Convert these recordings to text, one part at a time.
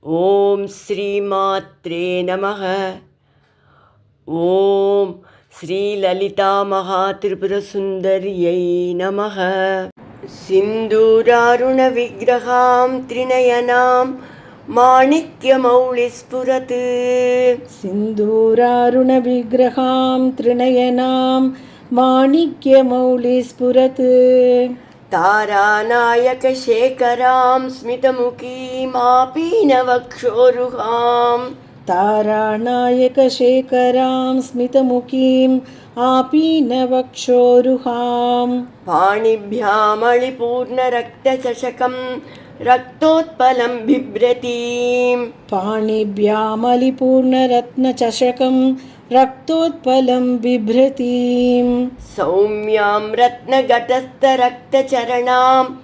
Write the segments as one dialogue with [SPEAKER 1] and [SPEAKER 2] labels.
[SPEAKER 1] ఓం శ్రీమాత్రే నమః. ఓం శ్రీ లలితా మహాత్రిపురసుందర్యై నమః. సింధూరారుణ విగ్రహాం త్రినయనాం మాణిక్యమౌళిస్ఫురత్.
[SPEAKER 2] సింధూరారుణ విగ్రహాం త్రినయనాం మాణిక్యమౌళిస్ఫురత్.
[SPEAKER 1] తారానాయకశేఖరాం స్మితముఖీమాపీనవక్షోరుహాం.
[SPEAKER 2] తారానాయకశేఖరాం స్మితముఖీం ఆపీనవక్షోరుహాం.
[SPEAKER 1] పాణిభ్యామళిపూర్ణరక్తచషకం రక్తోత్పలం బిభ్రతీం.
[SPEAKER 2] పాణిభ్యామలిపూర్ణరత్నచషకం రక్తోత్పలం బిభ్రతీం.
[SPEAKER 1] సౌమ్యాం రత్నఘటస్థరక్తచరణాం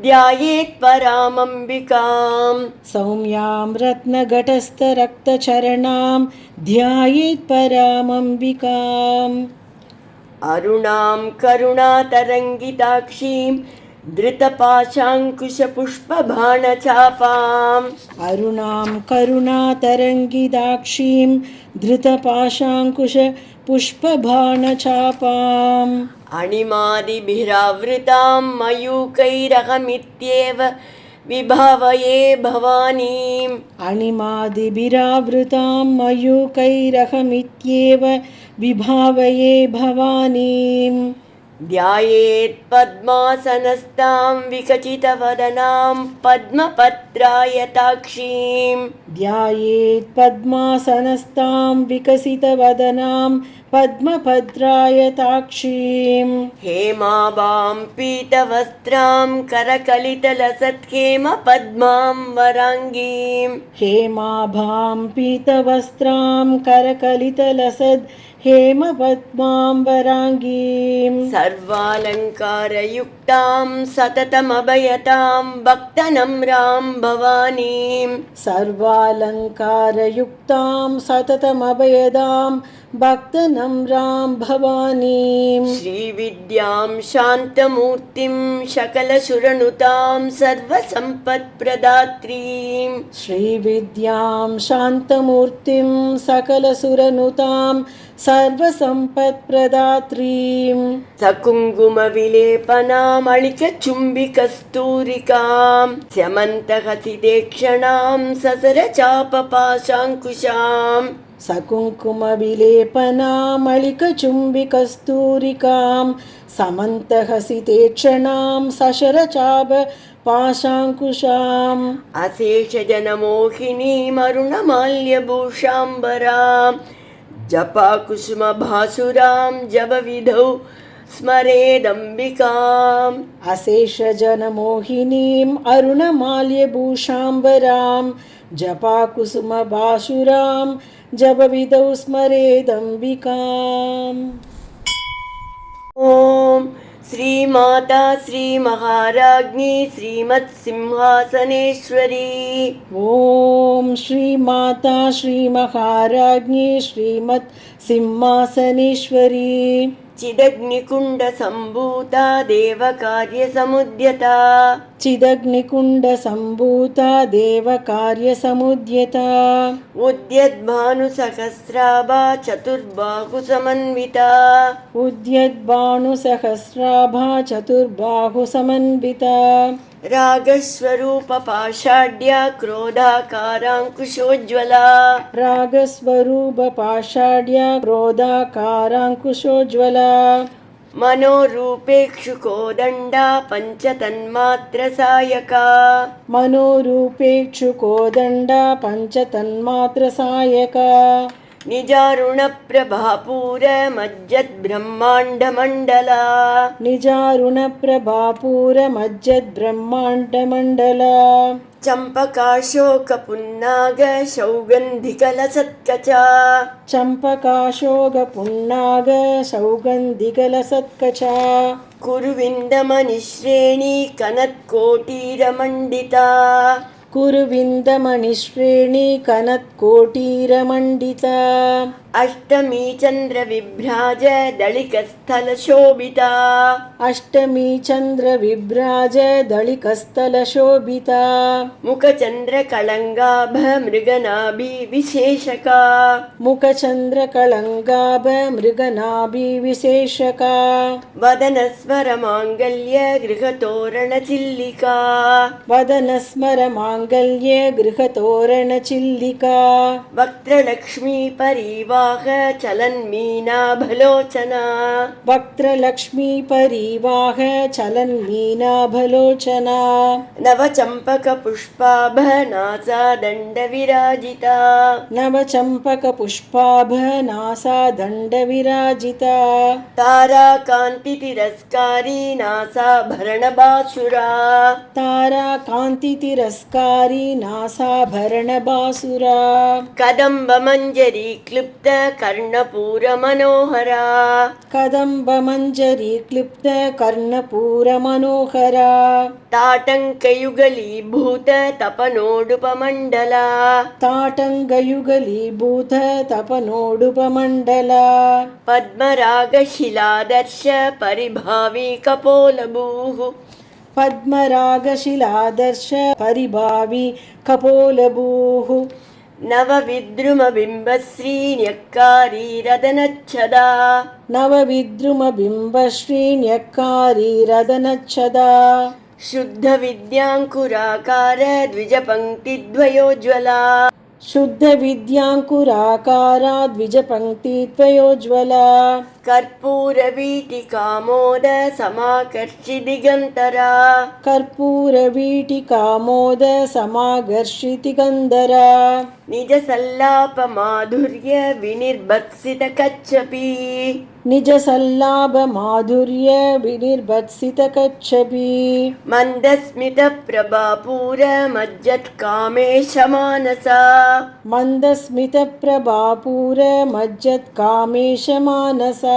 [SPEAKER 1] ధ్యాయేత్ పరామంబికాం.
[SPEAKER 2] సౌమ్యాం రత్నఘటస్థరక్తచరణాం ధ్యాయేత్ పరామంబికాం.
[SPEAKER 1] అరుణాం కరుణాతరంగితాక్షీం ధృతపాశాంకుశపుష్పబాణచాపాం.
[SPEAKER 2] అరుణాం కరుణాతరంగిదాక్షీం ధృతపాశాంకుశపుష్పబాణచాపాం.
[SPEAKER 1] అణిమాదిభిరావృతాం మయూకైరహమిత్యేవ విభావయే భవానీం.
[SPEAKER 2] అణిమాదిభిరావృతాం మయూకైరహమిత్యేవ విభావయే భవానీం.
[SPEAKER 1] ధ్యాయేత్ పద్మాసనస్తాం వికచితవదనాం పద్మపత్రాయతాక్షీం.
[SPEAKER 2] ధ్యాయేత్ పద్మాసనస్తాం వికసితవదనాం పద్మభద్రాయతాక్షీం.
[SPEAKER 1] హేమాభాం పీతవస్త్రాం కరకలితలసత్కేమ పద్మాం వరాంగీం.
[SPEAKER 2] హేమాభాం పీతవస్త్రాం కరకలితలసద్ హేమపద్మాం వరాంగీం.
[SPEAKER 1] సర్వాలంకారయుక్తాం సతతమభయతాం భక్తనమ్రాం భవానీం.
[SPEAKER 2] సర్వాలంకారయుక్తాం సతతమభయదాం భక్తనమ్రాం భవానీం.
[SPEAKER 1] శ్రీవిద్యాం శాంతమూర్తిం సకలసురనుతాం సర్వసంపత్ప్రదాత్రీం.
[SPEAKER 2] శ్రీవిద్యాం శాంతమూర్తిం సకలసురనుతాం సర్వసంపత్ప్రదాత్రీం.
[SPEAKER 1] సకుంకుమవిలేపనామళికచుంబికస్తూరికాం స్యమంతహసితేక్షణాం ససరచాపపాశాంకుశాం.
[SPEAKER 2] సకుంకుమవిలేపనామళికచుంబికస్తూరికాం సమంతహసితేక్షణాం సశరచాప పాశాంకుశాం.
[SPEAKER 1] అశేషజనమోహినీమరుణమాల్యభూషాంబరాం జపాకుసుమభాసురాం జపవిధౌ స్మరేదంబికాం.
[SPEAKER 2] అశేషజనమోహినీం అరుణమాల్యభూషాంబరాం జపాకుసుమభాసురాం జపవిధౌ స్మరేదంబికాం.
[SPEAKER 1] ఓం శ్రీమాతా శ్రీమహారాజ్ఞీ శ్రీమత్సింహాసనేశ్వరీ.
[SPEAKER 2] ఓం శ్రీమాతా శ్రీమహారాజ్ఞీ శ్రీమత్ సింహాసనేశ్వరీ.
[SPEAKER 1] చిదగ్నికుండ సంభూతా దేవకార్యసముద్యతా.
[SPEAKER 2] చిదగ్నికుండ సంభూతా దేవకార్యసముద్యతా.
[SPEAKER 1] ఉద్యద్భానుసహస్రాభా చతుర్బాహు సమన్వితా.
[SPEAKER 2] ఉద్యద్భానుసహస్రాభా చతుర్బాహు సమన్వితా.
[SPEAKER 1] రాగస్వరూప పాషాఢ్యా క్రోధాకారాంకుశోజ్వలా.
[SPEAKER 2] రాగస్వరూప పాషాఢ్య క్రోధాకారాంకుశోజ్వలా.
[SPEAKER 1] మనోరూపేక్షుకోదండా పంచతన్మాత్ర సాయకా.
[SPEAKER 2] మనోరూపేక్షుకోదండ పంచతన్మాత్ర సాయక.
[SPEAKER 1] నిజారుణ ప్రభాపూర మజ్జద్బ్రహ్మాండమండలా.
[SPEAKER 2] నిజారుణ ప్రభాపూర మజ్జద్బ్రహ్మాండమండల.
[SPEAKER 1] చంపకాశోక పున్నాగ సౌగంధికలసత్కచా.
[SPEAKER 2] చంపకాశోగ పున్నాగ సౌగంధికలసత్కచ.
[SPEAKER 1] కురువిందమనిశ్రేణీ కనత్కోటీరమండితా.
[SPEAKER 2] कुरुविन्दमणिश्रेणी कनत्कोटीरमण्डिता
[SPEAKER 1] अष्टमी चन्द्रविभ्राज दलिकस्थलशोभिता
[SPEAKER 2] अष्टमी चन्द्रविभ्राज दलिकस्थलशोभिता
[SPEAKER 1] मुखचन्द्रकळङ्गाभ मृगनाभिविशेषका
[SPEAKER 2] मुखचन्द्रकळङ्गाभ मृगनाभिविशेषका
[SPEAKER 1] वदनस्वरमाङ्गल्य गृहतोरणचिल्लिका
[SPEAKER 2] वदनस्मरमाङ्गल्य गृहतोरणचिल्लिका
[SPEAKER 1] वक्त्रलक्ष्मी परिवाह चलन्मीनाभलोचना
[SPEAKER 2] वक्त्रलक्ष्मी परिवाह चलन्मीनाभलोचना
[SPEAKER 1] नवचम्पकपुष्पाभनासा दण्डविराजिता
[SPEAKER 2] नवचम्पकपुष्पाभनासा दण्डविराजिता
[SPEAKER 1] ताराकान्तितिरस्कारी नासाभरणबासुरा
[SPEAKER 2] ताराकान्तितिरस्कारी नासाभरणबासुरा
[SPEAKER 1] कदम्बमञ्जरी क्लुप्त कर्णपूरमनोहरा
[SPEAKER 2] कदम्बमञ्जरी क्लिप्त कर्णपूरमनोहरा
[SPEAKER 1] ताटङ्कयुगलीभूत तपनोडुपमण्डला
[SPEAKER 2] ताटङ्गयुगलीभूत तपनोडुपमण्डला
[SPEAKER 1] पद्मरागशिलादर्श परिभावी कपोलभूः
[SPEAKER 2] पद्मरागशिलादर्श परिभावी कपोलभूः
[SPEAKER 1] नवविद्रुमबिम्बश्रीन्यक्कारीरदनच्छदा
[SPEAKER 2] नवविद्रुमबिम्बश्रीन्यक्कारीरदनच्छदा
[SPEAKER 1] शुद्धविद्याङ्कुराकार द्विजपङ्क्तिद्वयोज्ज्वला
[SPEAKER 2] शुद्धविद्याङ्कुराकारा द्विजपङ्क्तिद्वयोज्ज्वला
[SPEAKER 1] कर्पूरवीटिकामोद समाकर्षि दिगन्तरा
[SPEAKER 2] कर्पूरवीटिकामोद समाकर्षितिगन्धरा
[SPEAKER 1] निजसल्लापमाधुर्य विनिर्भत्सितकच्छपी
[SPEAKER 2] निजसल्लाभमाधुर्य विनिर्भत्सितकच्छपी
[SPEAKER 1] मन्दस्मितप्रभापूर मज्जत्कामेशमानसा
[SPEAKER 2] मन्दस्मितप्रभापूर मज्जत्कामेशमानसा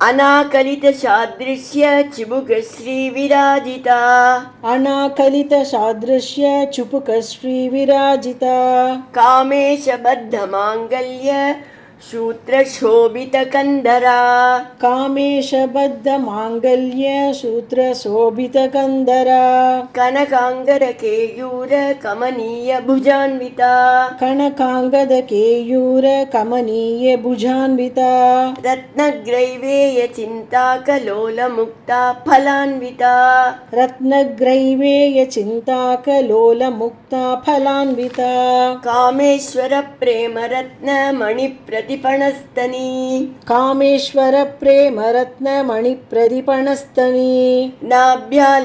[SPEAKER 1] अनाकलितसादृश्य चिबुकश्रीविराजिता
[SPEAKER 2] अनाकलितसादृश्य चुपुकश्रीविराजिता
[SPEAKER 1] कामेशबद्धमाङ्गल्य सूत्रशोभितकन्धरा
[SPEAKER 2] कामेशबद्धमाङ्गल्य सूत्रशोभितकन्धरा
[SPEAKER 1] कनकाङ्गरकेयूर कमनीयभुजान्विता
[SPEAKER 2] कनकाङ्गदकेयूर कमनीयभुजान्विता
[SPEAKER 1] रत्नग्रैवेयचिन्ताकलोलमुक्ता फलान्विता
[SPEAKER 2] रत्नग्रैवेयचिन्ताकलोलमुक्ता फलान्विता
[SPEAKER 1] कामेश्वरप्रेमरत्नमणिप्रतिपणस्तनी
[SPEAKER 2] कामेश्वरप्रेमरत्नमणिप्रतिपणस्तनी
[SPEAKER 1] नाभ्यालवालरोमाली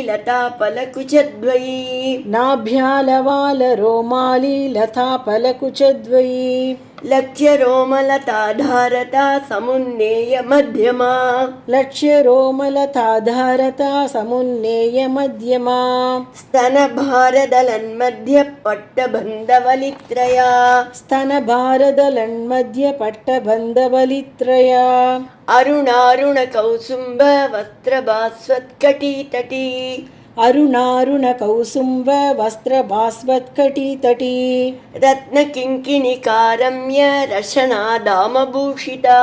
[SPEAKER 1] लताफलकुचद्वयी
[SPEAKER 2] नाभ्यालवालरोमाली लताफलकुचद्वयी
[SPEAKER 1] लक्ष्यरोमलताधारता समुन्नेय मध्यमा
[SPEAKER 2] लक्ष्यरोमलताधारता समुन्नेय मध्यमा
[SPEAKER 1] स्तनभारदलन्मध्ये पट्टबन्धवलित्रया
[SPEAKER 2] स्तनभारदलन्मध्ये पट्टबन्धवलित्रया
[SPEAKER 1] अरुणारुणकौसुम्ब वस्त्रभास्वत्कटितटी
[SPEAKER 2] अरुणारुणकौसुम्ब वस्त्रभास्वत्कटितटी
[SPEAKER 1] रत्नकिङ्किणिकारम्य रशनादामभूषिता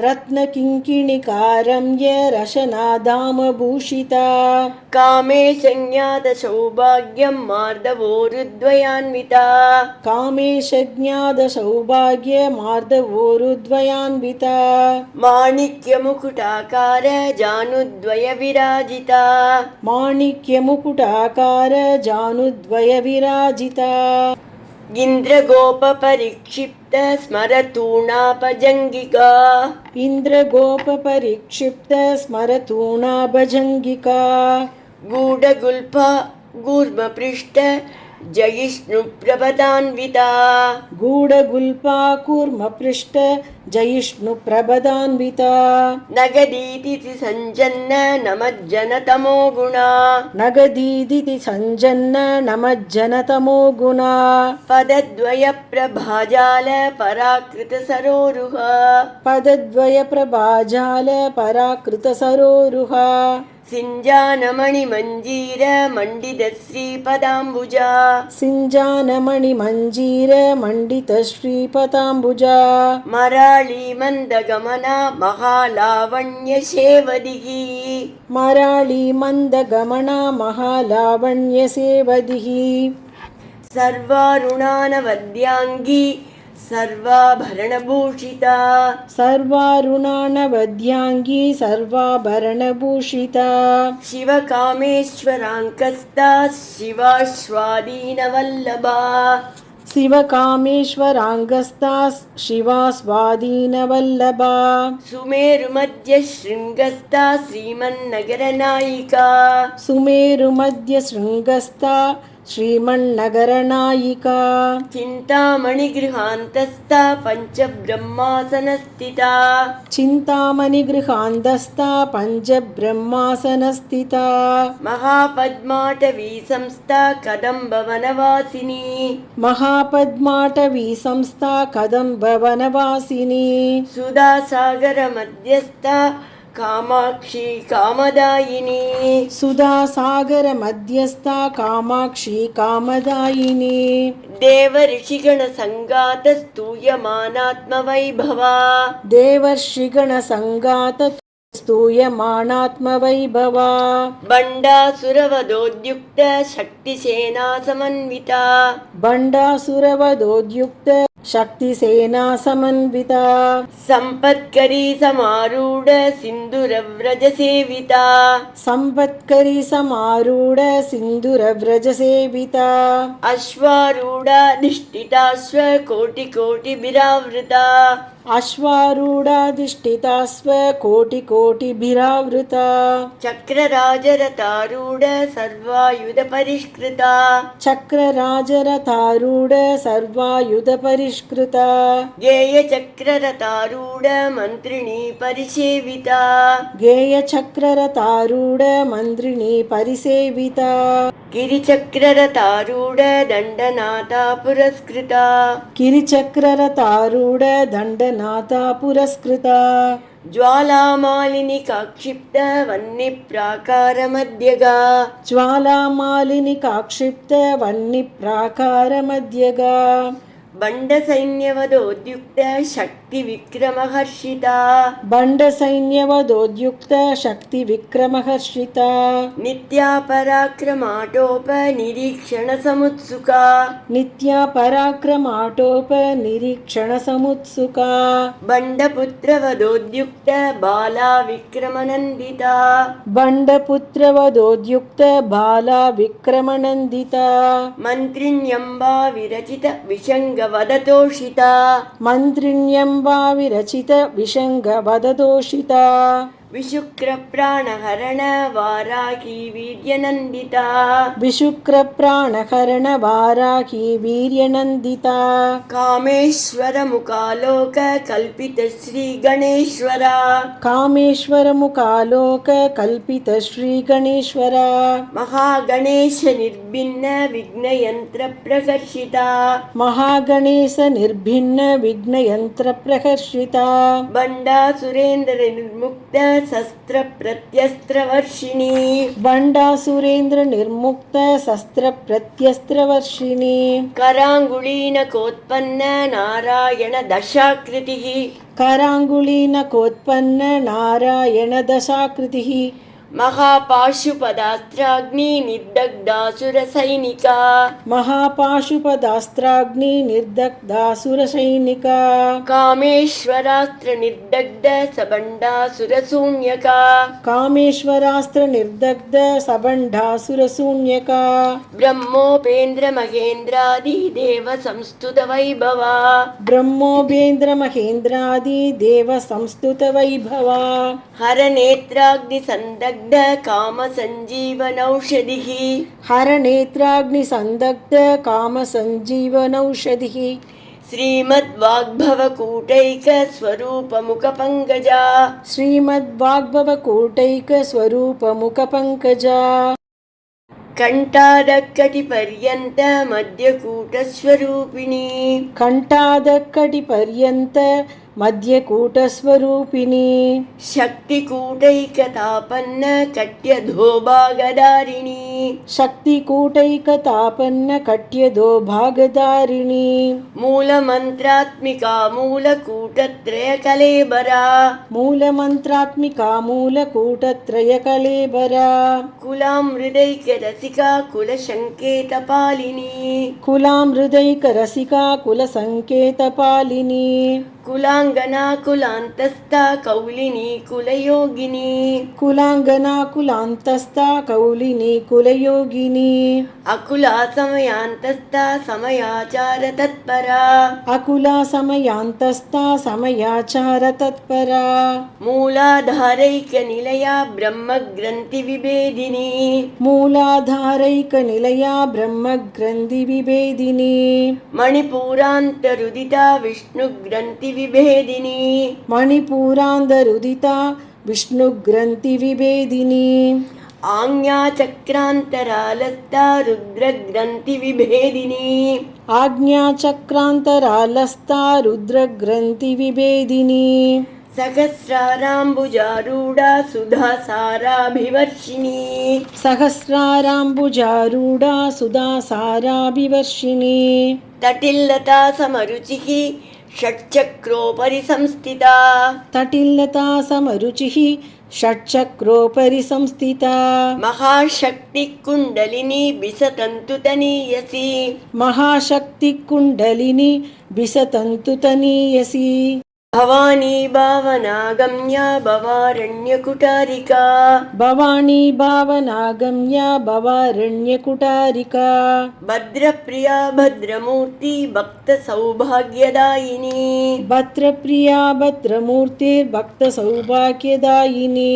[SPEAKER 2] रत्नकिङ्किणिकारम्य रशनादामभूषिता
[SPEAKER 1] कामेशज्ञातसौभाग्यं मार्दवोरुद्वयान्विता
[SPEAKER 2] कामेशज्ञातसौभाग्य मार्दवोरुद्वयान्विता
[SPEAKER 1] माणिक्यमुकुटाकार जानुद्वयविराजिता
[SPEAKER 2] माणिक्यमुकुटाकार जानुद्वयविराजिता
[SPEAKER 1] इन्द्रगोपपरिक्षिप्त स्मरतूणापजङ्गिका
[SPEAKER 2] इन्द्रगोपपरिक्षिप्त स्मरतूणाभजङ्गिका
[SPEAKER 1] गूढगुल्फा कूर्मपृष्ठ जयिष्णुप्रभदान्विता
[SPEAKER 2] गूढगुल्पा कूर्मपृष्ठ जयिष्णुप्रभदान्विता
[SPEAKER 1] नगदीति सञ्जन्न नमज्जनतमो गुणा
[SPEAKER 2] नगदीदिति सञ्जन्न नमज्जनतमो गुणा
[SPEAKER 1] पदद्वयप्रभाजाल पराकृतसरोरुहा
[SPEAKER 2] पदद्वयप्रभाजाल पराकृतसरोरुहा
[SPEAKER 1] सिञ्जानमणिमञ्जीर मण्डितश्रीपदाम्बुजा
[SPEAKER 2] सिञ्जानमणिमञ्जीर मण्डितश्रीपदाम्बुजा
[SPEAKER 1] मराळीमन्दगमना महालावण्यसेवदिः
[SPEAKER 2] मराळीमन्दगमना महालावण्यसेवदिः
[SPEAKER 1] सर्वारुणानवद्याङ्गी सर्वाभरणभूषिता
[SPEAKER 2] सर्वारुणानवद्याङ्गी सर्वाभरणभूषिता
[SPEAKER 1] शिवकामेश्वराङ्कस्ता शिवास्वादीनवल्लभा
[SPEAKER 2] शिवकामेश्वराङ्गस्ता शिवा स्वाधीनवल्लभा
[SPEAKER 1] सुमेरुमध्यशृङ्गस्ता श्रीमन्नगरनायिका
[SPEAKER 2] सुमेरुमध्यशृङ्गस्था श्रीमन्नगरनायिका
[SPEAKER 1] चिन्तामणिगृहान्तस्था पञ्चब्रह्मासनस्थिता
[SPEAKER 2] चिन्तामणिगृहान्तस्था पञ्चब्रह्मासनस्थिता
[SPEAKER 1] महापद्माटवी संस्था कदम्बवनवासिनी
[SPEAKER 2] महापद्माटवी संस्था कदम्बवनवासिनी
[SPEAKER 1] सुधासागरमध्यस्था कामाक्षी कामदायिनी
[SPEAKER 2] सुधासागरमध्यस्था कामाक्षी कामदायिनी
[SPEAKER 1] देवर्षिगणसङ्गातस्तूयमानात्मवैभवा
[SPEAKER 2] देवर्षिगणसङ्गात स्तूयमानात्मवैभवा
[SPEAKER 1] बण्डासुरवधोद्युक्त शक्तिसेना समन्विता
[SPEAKER 2] बण्डासुरवधोद्युक्त शक्तिसेना समन्विता
[SPEAKER 1] सम्पत्करी समारूढ सिन्दूरव्रजसेविता
[SPEAKER 2] सम्पत्करी समारूढ सिन्दूरव्रजसेविता
[SPEAKER 1] अश्वारूढाधिष्ठिताश्व कोटिकोटिभिरावृता
[SPEAKER 2] अश्वारूढाधिष्ठितास्व कोटिकोटिभिरावृता
[SPEAKER 1] चक्रराजरथारूढ सर्वायुधपरिष्कृता
[SPEAKER 2] चक्रराजरथारूढ सर्वायुधपरिष्कृता
[SPEAKER 1] गेयचक्ररथारूढ मन्त्रिणी परिसेविता
[SPEAKER 2] गेयचक्ररथारूढ मन्त्रिणी परिसेविता
[SPEAKER 1] गिरिचक्ररथारूढ दण्डनाथा पुरस्कृता
[SPEAKER 2] गिरिचक्ररथारूढ दण्डनाथा पुरस्कृता
[SPEAKER 1] ज्वालामालिनि काक्षिप्त वह्निप्राकारमध्यगा
[SPEAKER 2] ज्वालामालिनि काक्षिप्त वह्निप्राकारमध्यगा
[SPEAKER 1] बण्डसैन्यवधोद्युक्त शक्तिविक्रमहर्षिता
[SPEAKER 2] बण्डसैन्यवधोद्युक्त शक्तिविक्रमहर्षिता
[SPEAKER 1] नित्या पराक्रमाटोपनिरीक्षणसमुत्सुका
[SPEAKER 2] नित्या पराक्रमाटोपनिरीक्षणसमुत्सुका
[SPEAKER 1] बण्डपुत्रवधोद्युक्त बाला विक्रमनन्दिता
[SPEAKER 2] बण्डपुत्रवधोद्युक्त बाला विक्रमनन्दिता
[SPEAKER 1] मन्त्रिण्यम्बा विरचित विषङ्गवदतोषिता
[SPEAKER 2] मन्त्रिण्यम्बा विरचित विषङ्गवदतोषिता
[SPEAKER 1] विशुक्रप्राणहरण वाराही वीर्यनन्दिता
[SPEAKER 2] विशुक्रप्राणहरण वाराही वीर्यनन्दिता
[SPEAKER 1] कामेश्वरमुखालोक कल्पित श्रीगणेश्वरा
[SPEAKER 2] कामेश्वरमुखालोक कल्पित श्रीगणेश्वरा
[SPEAKER 1] महागणेश निर्भिन्न विघ्नयन्त्र प्रकर्षिता
[SPEAKER 2] महागणेश निर्भिन्न विघ्नयन्त्र प्रकर्षिता
[SPEAKER 1] बण्डासुरेन्द्र निर्मुक्त शस्त्र प्रत्यस्त्रवर्षिणी
[SPEAKER 2] बण्डासुरेन्द्र निर्मुक्त शस्त्र प्रत्यस्त्रवर्षिणी
[SPEAKER 1] कराङ्गुलीनकोत्पन्न नारायण दशाकृतिः
[SPEAKER 2] कराङ्गुलीनकोत्पन्न नारायण दशाकृतिः
[SPEAKER 1] महापाशुपदास्त्राग्नि निर्दग्धासुरसैनिका
[SPEAKER 2] महापाशुपदास्त्राग्नि निर्दग्धासुरसैनिका
[SPEAKER 1] कामेश्वरास्त्र निर्दग्ध सबण्डासुरशून्यका
[SPEAKER 2] कामेश्वरास्त्र निर्दग्ध सबण्डासुरशून्यका
[SPEAKER 1] ब्रह्मोपेन्द्र महेन्द्रादि देव संस्तुत वैभवा
[SPEAKER 2] ब्रह्मोपेन्द्र महेन्द्रादि देव संस्तुत वैभवा
[SPEAKER 1] हर नेत्राग्नि संदग्ध काम संजीवनौषधिः
[SPEAKER 2] हर नेत्राग्नि संदग्ध काम संजीवनौषधिः
[SPEAKER 1] श्रीमद्वाग्भवकूटैक स्वरूपमुखपङ्कजा
[SPEAKER 2] श्रीमद्वाग्भवकूटैक स्वरूपमुखपङ्कजा
[SPEAKER 1] कण्ठादकटिपर्यन्त मध्यकूटस्वरूपिणी
[SPEAKER 2] कण्ठादकटिपर्यन्त मध्यकूटस्वरूपिणी
[SPEAKER 1] शक्तिकूटैकतापन्न कट्यधोभागधारिणी
[SPEAKER 2] शक्तिकूटैकतापन्न कट्यदो भागधारिणी
[SPEAKER 1] मूलमन्त्रात्मिका मूलकूटत्रयकलेबरा
[SPEAKER 2] मूलमन्त्रात्मिका मूलकूटत्रयकलेबरा
[SPEAKER 1] कुलामृदैकरसिका कुलसङ्केतपालिनी
[SPEAKER 2] कुलामृदैकरसिका कुलसङ्केतपालिनी
[SPEAKER 1] कुलाङ्गना कुलान्तस्था कौलिनी कुलयोगिनी
[SPEAKER 2] कुलाङ्गना कुलान्तस्था कौलिनी कुलयोगिनी
[SPEAKER 1] अकुला समयान्तस्था समयाचारतत्परा
[SPEAKER 2] अकुला समयान्तस्था समयाचारतत्परा
[SPEAKER 1] मूलाधारैकनिलया ब्रह्मग्रन्थिविभेदिनी
[SPEAKER 2] मूलाधारैकनिलया ब्रह्मग्रन्थिविभेदिनी
[SPEAKER 1] मणिपूरान्तरुदिता विष्णुग्रन्थिविभेदिनी
[SPEAKER 2] मणिपूरान्तरुदिता विष्णुग्रन्थिविभेदिनी
[SPEAKER 1] आज्ञाचक्रान्तरालस्था रुद्रग्रन्थिविभेदिनी
[SPEAKER 2] आज्ञाचक्रान्तरालस्था रुद्रग्रन्थिविभेदिनी
[SPEAKER 1] सहस्राराम्बुजारूढा सुधासाराभिवर्षिणी
[SPEAKER 2] सहस्राराम्बुजारूढा सुधासाराभिवर्षिणी
[SPEAKER 1] तटिल्लता समरुचिः षट्चक्रोपरि संस्थिता
[SPEAKER 2] तटिल्लता समरुचिः षट्चक्रोपरि संस्थिता
[SPEAKER 1] महाशक्तिकुण्डलिनी बिसतन्तुतनीयसी
[SPEAKER 2] महाशक्तिकुण्डलिनी बिसतन्तुतनीयसी
[SPEAKER 1] भवानी भावनागम्या भवारण्यकुटारिका
[SPEAKER 2] भवानी भावनागम्या भवारण्यकुटारिका
[SPEAKER 1] भद्रप्रिया भद्रमूर्ति भक्तसौभाग्यदायिनी
[SPEAKER 2] भद्रप्रिया भद्रमूर्तिर्भक्तसौभाग्यदायिनी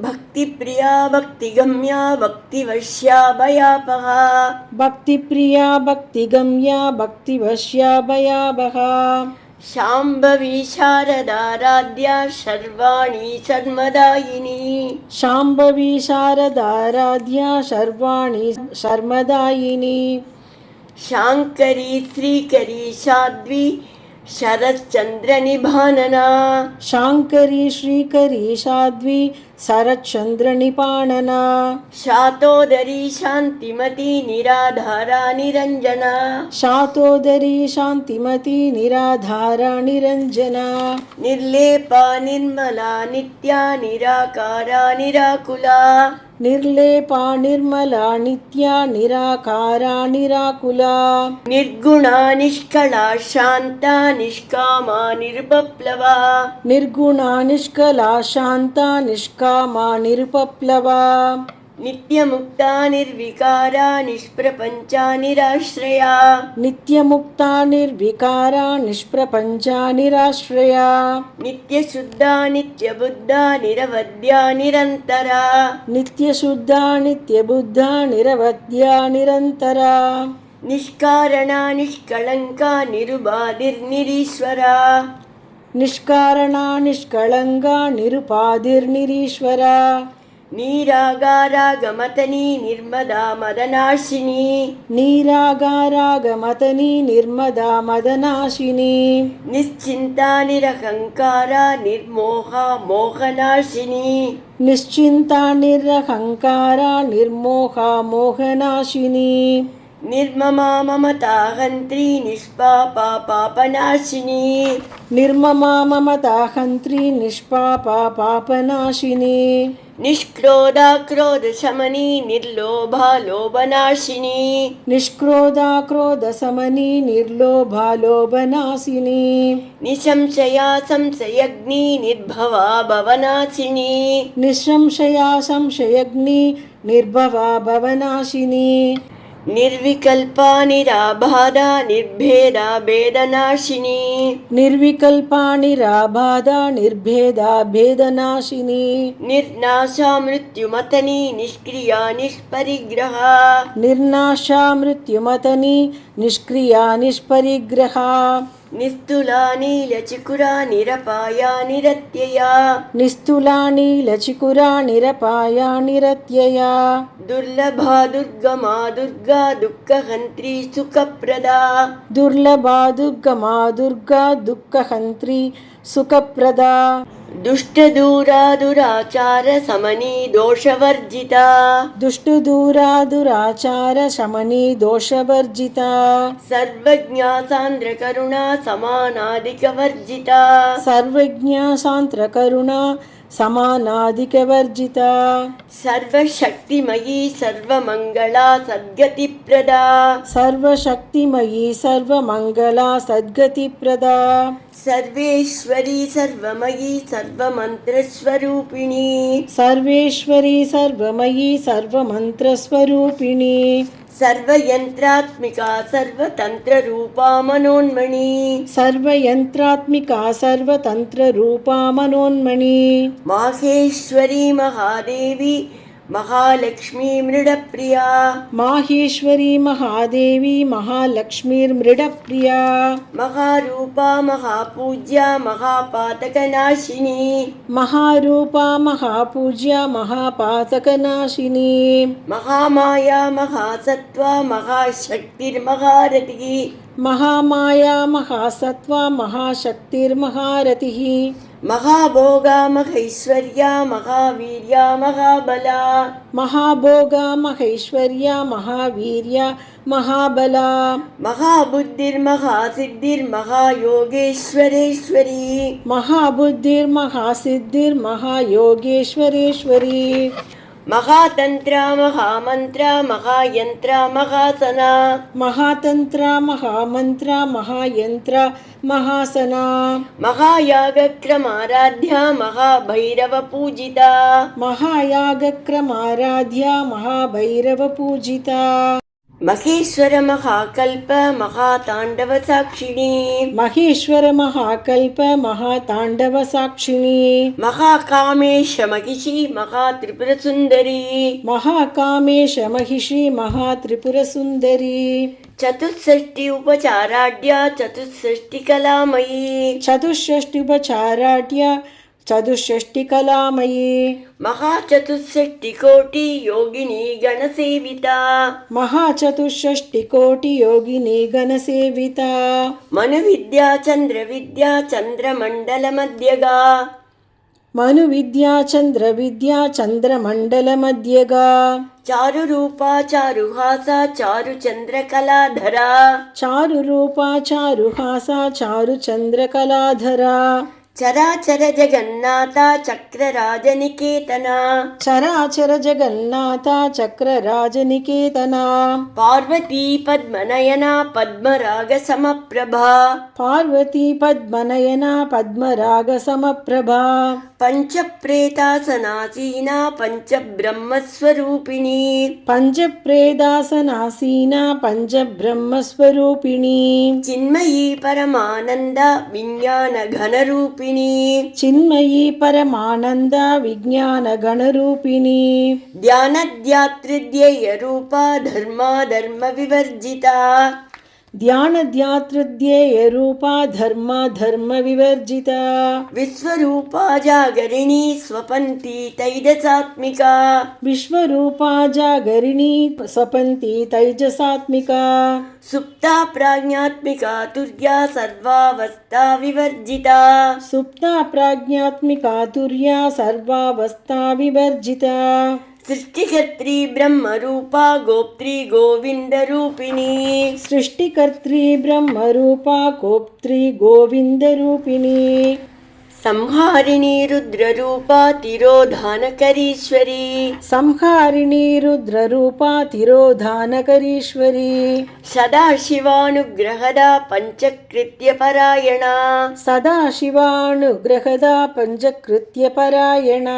[SPEAKER 1] भक्तिप्रिया भक्तिगम्या भक्तिवश्या भयापहा
[SPEAKER 2] भक्तिप्रिया भक्तिगम्या भक्तिवश्या भयावहा
[SPEAKER 1] शाम्भवी शारदाराध्या शर्वाणी शर्मदायिनी
[SPEAKER 2] शाम्भवी शारदाराध्या शर्वाणी शर्मदायिनी
[SPEAKER 1] शाङ्करी श्रीकरी साध्वी शरच्चन्द्रनिभानना
[SPEAKER 2] शाङ्करी श्रीकरी साध्वी शरच्चन्द्रनिपाणना
[SPEAKER 1] शातोदरी शान्तिमती निराधारा निरञ्जना
[SPEAKER 2] शातोदरी शान्तिमती निराधारा निरञ्जना
[SPEAKER 1] निर्लेपा निर्मला नित्या निराकारा निराकुला
[SPEAKER 2] निर्लेपा निर्मला नित्या निराकारा निराकुला
[SPEAKER 1] निर्गुणा निष्कला शान्ता निष्कामा निर्बप्लवा
[SPEAKER 2] निर्गुणा निष्कला शान्ता निष्कामा निरुपप्लवा
[SPEAKER 1] नित्यमुक्ता निर्विकारा निष्प्रपञ्चा निराश्रया
[SPEAKER 2] नित्यमुक्ता निर्विकारा निष्प्रपञ्चा निराश्रया
[SPEAKER 1] नित्यशुद्धा नित्यबुद्धा निरवद्या निरन्तरा
[SPEAKER 2] नित्यशुद्धा नित्यबुद्धा निरवद्या निरन्तरा
[SPEAKER 1] निष्कारणा निष्कळङ्का निरुबाधिर्निरीश्वरा
[SPEAKER 2] निष्कारणा निष्कळङ्का निरुपाधिर्निरीश्वरा
[SPEAKER 1] नीरागारागमतनी निर्मदा मदनाशिनी
[SPEAKER 2] नीरागारागमतनी निर्मदा मदनाशिनी
[SPEAKER 1] निश्चिन्ता निरहङ्कारा निर्मोहा मोहनाशिनी
[SPEAKER 2] निश्चिन्ता निरहङ्कारा निर्मोहा मोहनाशिनी
[SPEAKER 1] निर्ममा ममताहन्त्री निष्पापा पापनाशिनी
[SPEAKER 2] निर्ममा ममता हन्त्री निष्पापा पापनाशिनी
[SPEAKER 1] निष्क्रोधा क्रोधशमनी निर्लोभा लोभनाशिनी
[SPEAKER 2] निष्क्रोधा क्रोधशमनी निर्लोभा लोभनाशिनी
[SPEAKER 1] निसंशया संशयग्नि निर्भवा भवनाशिनी
[SPEAKER 2] निःसंशया संशयग्नि निर्भवा भवनाशिनी
[SPEAKER 1] निर्विकल्पा निराबाधा निर्भेदा भेदनाशिनी
[SPEAKER 2] निर्विकल्पा निराबाधा निर्भेदा भेदनाशिनी
[SPEAKER 1] निर्नाशा मृत्युमतनी निष्क्रिया निष्परिग्रहा
[SPEAKER 2] निर्नाशा मृत्युमतनी निष्क्रिया निष्परिग्रहा
[SPEAKER 1] నిస్తులా నీలచికురా నిరపాయా నిరత్యయా
[SPEAKER 2] నిస్తులా నీలచికురా నిరపాయా నిరత్యయా
[SPEAKER 1] దుర్లభా దుర్గమా దుర్గా దుఃఖహంత్రీ సుఖప్రదా
[SPEAKER 2] దుర్లభా దుర్గమా దుర్గా దుఃఖహంత్రి సుఖప్రదా
[SPEAKER 1] దుష్టదూరా దురాచార సమనీ దోషవర్జిత
[SPEAKER 2] దుష్టదూరా దురాచార శమనీ దోషవర్జిత
[SPEAKER 1] సర్వజ్ఞా సాంద్ర కరుణా సమానాధిక వర్జిత
[SPEAKER 2] సర్వజ్ఞా సాంత్ర కరుణ సమానాధిక వర్జిత
[SPEAKER 1] సర్వశక్తిమయీ సర్వమంగళా సద్గతి ప్రదా
[SPEAKER 2] సర్వశక్తిమయీ సర్వమంగళా సద్గతి ప్రదా
[SPEAKER 1] సర్వేశ్వరీ సర్వమయీ సర్వమంత్రస్వరూపిణీ
[SPEAKER 2] సర్వేశ్వరీ సర్వమయీ సర్వమంత్రస్వరూపిణి
[SPEAKER 1] సర్వయంత్రాత్మికా సర్వతంత్ర రూపా మనోన్మణి
[SPEAKER 2] సర్వయంత్రాత్మికా సర్వతంత్ర రూపా మనోన్మణి
[SPEAKER 1] మాహేశ్వరీ మహాదేవి మహాలక్ష్మీ మృడప్రియా
[SPEAKER 2] మాహేశ్వరీ మహాదేవి మహాలక్ష్మీర్మృడప్రియా
[SPEAKER 1] మహారూపా మహాపూజ్యా మహాపాతకనాశిని
[SPEAKER 2] మహారూపా మహాపూజ్య మహాపాతకనాశిని
[SPEAKER 1] మహామాయా మహాసత్వా మహాశక్తిర్మహారథి
[SPEAKER 2] మహామాయా మహాసత్వ మహాశక్తిర్మహారతిః
[SPEAKER 1] మహాభోగా మహైశ్వర్యా మహావీర్యా మహాబలా
[SPEAKER 2] మహాభోగా మహైశ్వర్య మహావీర్య మహాబలా
[SPEAKER 1] మహాబుద్ధిర్మహాసిద్ధిర్మహాయోగేశ్వరేశ్వరీ
[SPEAKER 2] మహాబుద్ధిర్మహాసిద్ధిర్మహాయోగేశ్వరేశ్వరీ
[SPEAKER 1] మహాతంత్ర మహామంత్ర మహాయంత్ర మహాసనా
[SPEAKER 2] మహాతంత్ర మహామంత్ర మహాయంత్ర మహాసనా
[SPEAKER 1] మహాయాగక్రమారాధ్య మహాభైరవ పూజిత
[SPEAKER 2] మహాయాగక్రమారాధ్య మహాభైరవ పూజిత
[SPEAKER 1] మహేశ్వర మహాకల్ప మహాతాండవ సాక్షిణి
[SPEAKER 2] మహేశ్వర మహాకల్ప మహాతాండవ సాక్షిణి
[SPEAKER 1] మహాకామేశ మహిషి మహాత్రిపుర సుందరి
[SPEAKER 2] మహాకామేశ మహిషి మహాత్రిపుర సుందరి
[SPEAKER 1] చతుషష్టి ఉపచారాఢ్య చతుషష్టి కళామయీ
[SPEAKER 2] చతుషష్టిపచారాఢ్య చతుషష్టి కళామయీ
[SPEAKER 1] మహాచతుషష్టి కోటి యోగిని గణసేవిత
[SPEAKER 2] మహాచతుషష్టి కోటి యోగిని గణసేవిత
[SPEAKER 1] మను విద్యా చంద్ర విద్యా చంద్రమండల మధ్యగా
[SPEAKER 2] మను విద్యా చంద్ర విద్యా చంద్రమండల మధ్యగా
[SPEAKER 1] చారు రూపా చారుహాస చారు చంద్రకళాధరా
[SPEAKER 2] చారు రూపా చారుహాస చారు చంద్రకళాధరా
[SPEAKER 1] చరాచర జగన్నాథ చక్రరాజనికేతన
[SPEAKER 2] చరాచర జగన్నాథ చక్రరాజనికేతన
[SPEAKER 1] పార్వతీ పద్మనయన పద్మరాగ సమప్రభా
[SPEAKER 2] పార్వతీ పద్మనయన పద్మరాగ సమప్రభా
[SPEAKER 1] పంచప్రేతాసనాసీన పంచబ్రహ్మస్వరూపిణి
[SPEAKER 2] పంచప్రేదాసనాసీన పంచబ్రహ్మస్వరూపిణి
[SPEAKER 1] చిన్మయీ పరమానంద విజ్ఞాన ఘనరూపిణి
[SPEAKER 2] చిన్మయీ పరమానంద విజ్ఞాన గణరూపిణి
[SPEAKER 1] ధ్యానధ్యాతృధ్యేయ రూపా ధర్మ వివర్జిత
[SPEAKER 2] ధ్యానధ్యాతృధ్యేయ రూపా ధర్మ వివర్జిత
[SPEAKER 1] విశ్వరూపా జాగరిణి స్వపంతి తైజసాత్మికా
[SPEAKER 2] విశ్వరూపా జాగరిణి స్వపంతి తైజసాత్మికా
[SPEAKER 1] సుప్తా ప్రాజ్ఞాత్మికా తుర్యా సర్వావస్థా వివర్జిత
[SPEAKER 2] సుప్తా ప్రాజ్ఞాత్మికా తుర్యా సర్వావస్థా వివర్జిత
[SPEAKER 1] సృష్టికర్త్రీ బ్రహ్మరూపా గోప్త్రీ గోవిందరూపిణి
[SPEAKER 2] సృష్టికర్త్రీ బ్రహ్మరూపా గోప్త్రీ గోవిందరూపిణి
[SPEAKER 1] సంహారిణి రుద్రరూపా తిరోధానకరీశ్వరీ
[SPEAKER 2] సంహారిణి రుద్రరూపా తిరోధానకరీశ్వరీ
[SPEAKER 1] సదాశివానుగ్రహద పంచకృత్యపరాయణ
[SPEAKER 2] సదాశివానుగ్రహద పంచకృత్యపరాయణ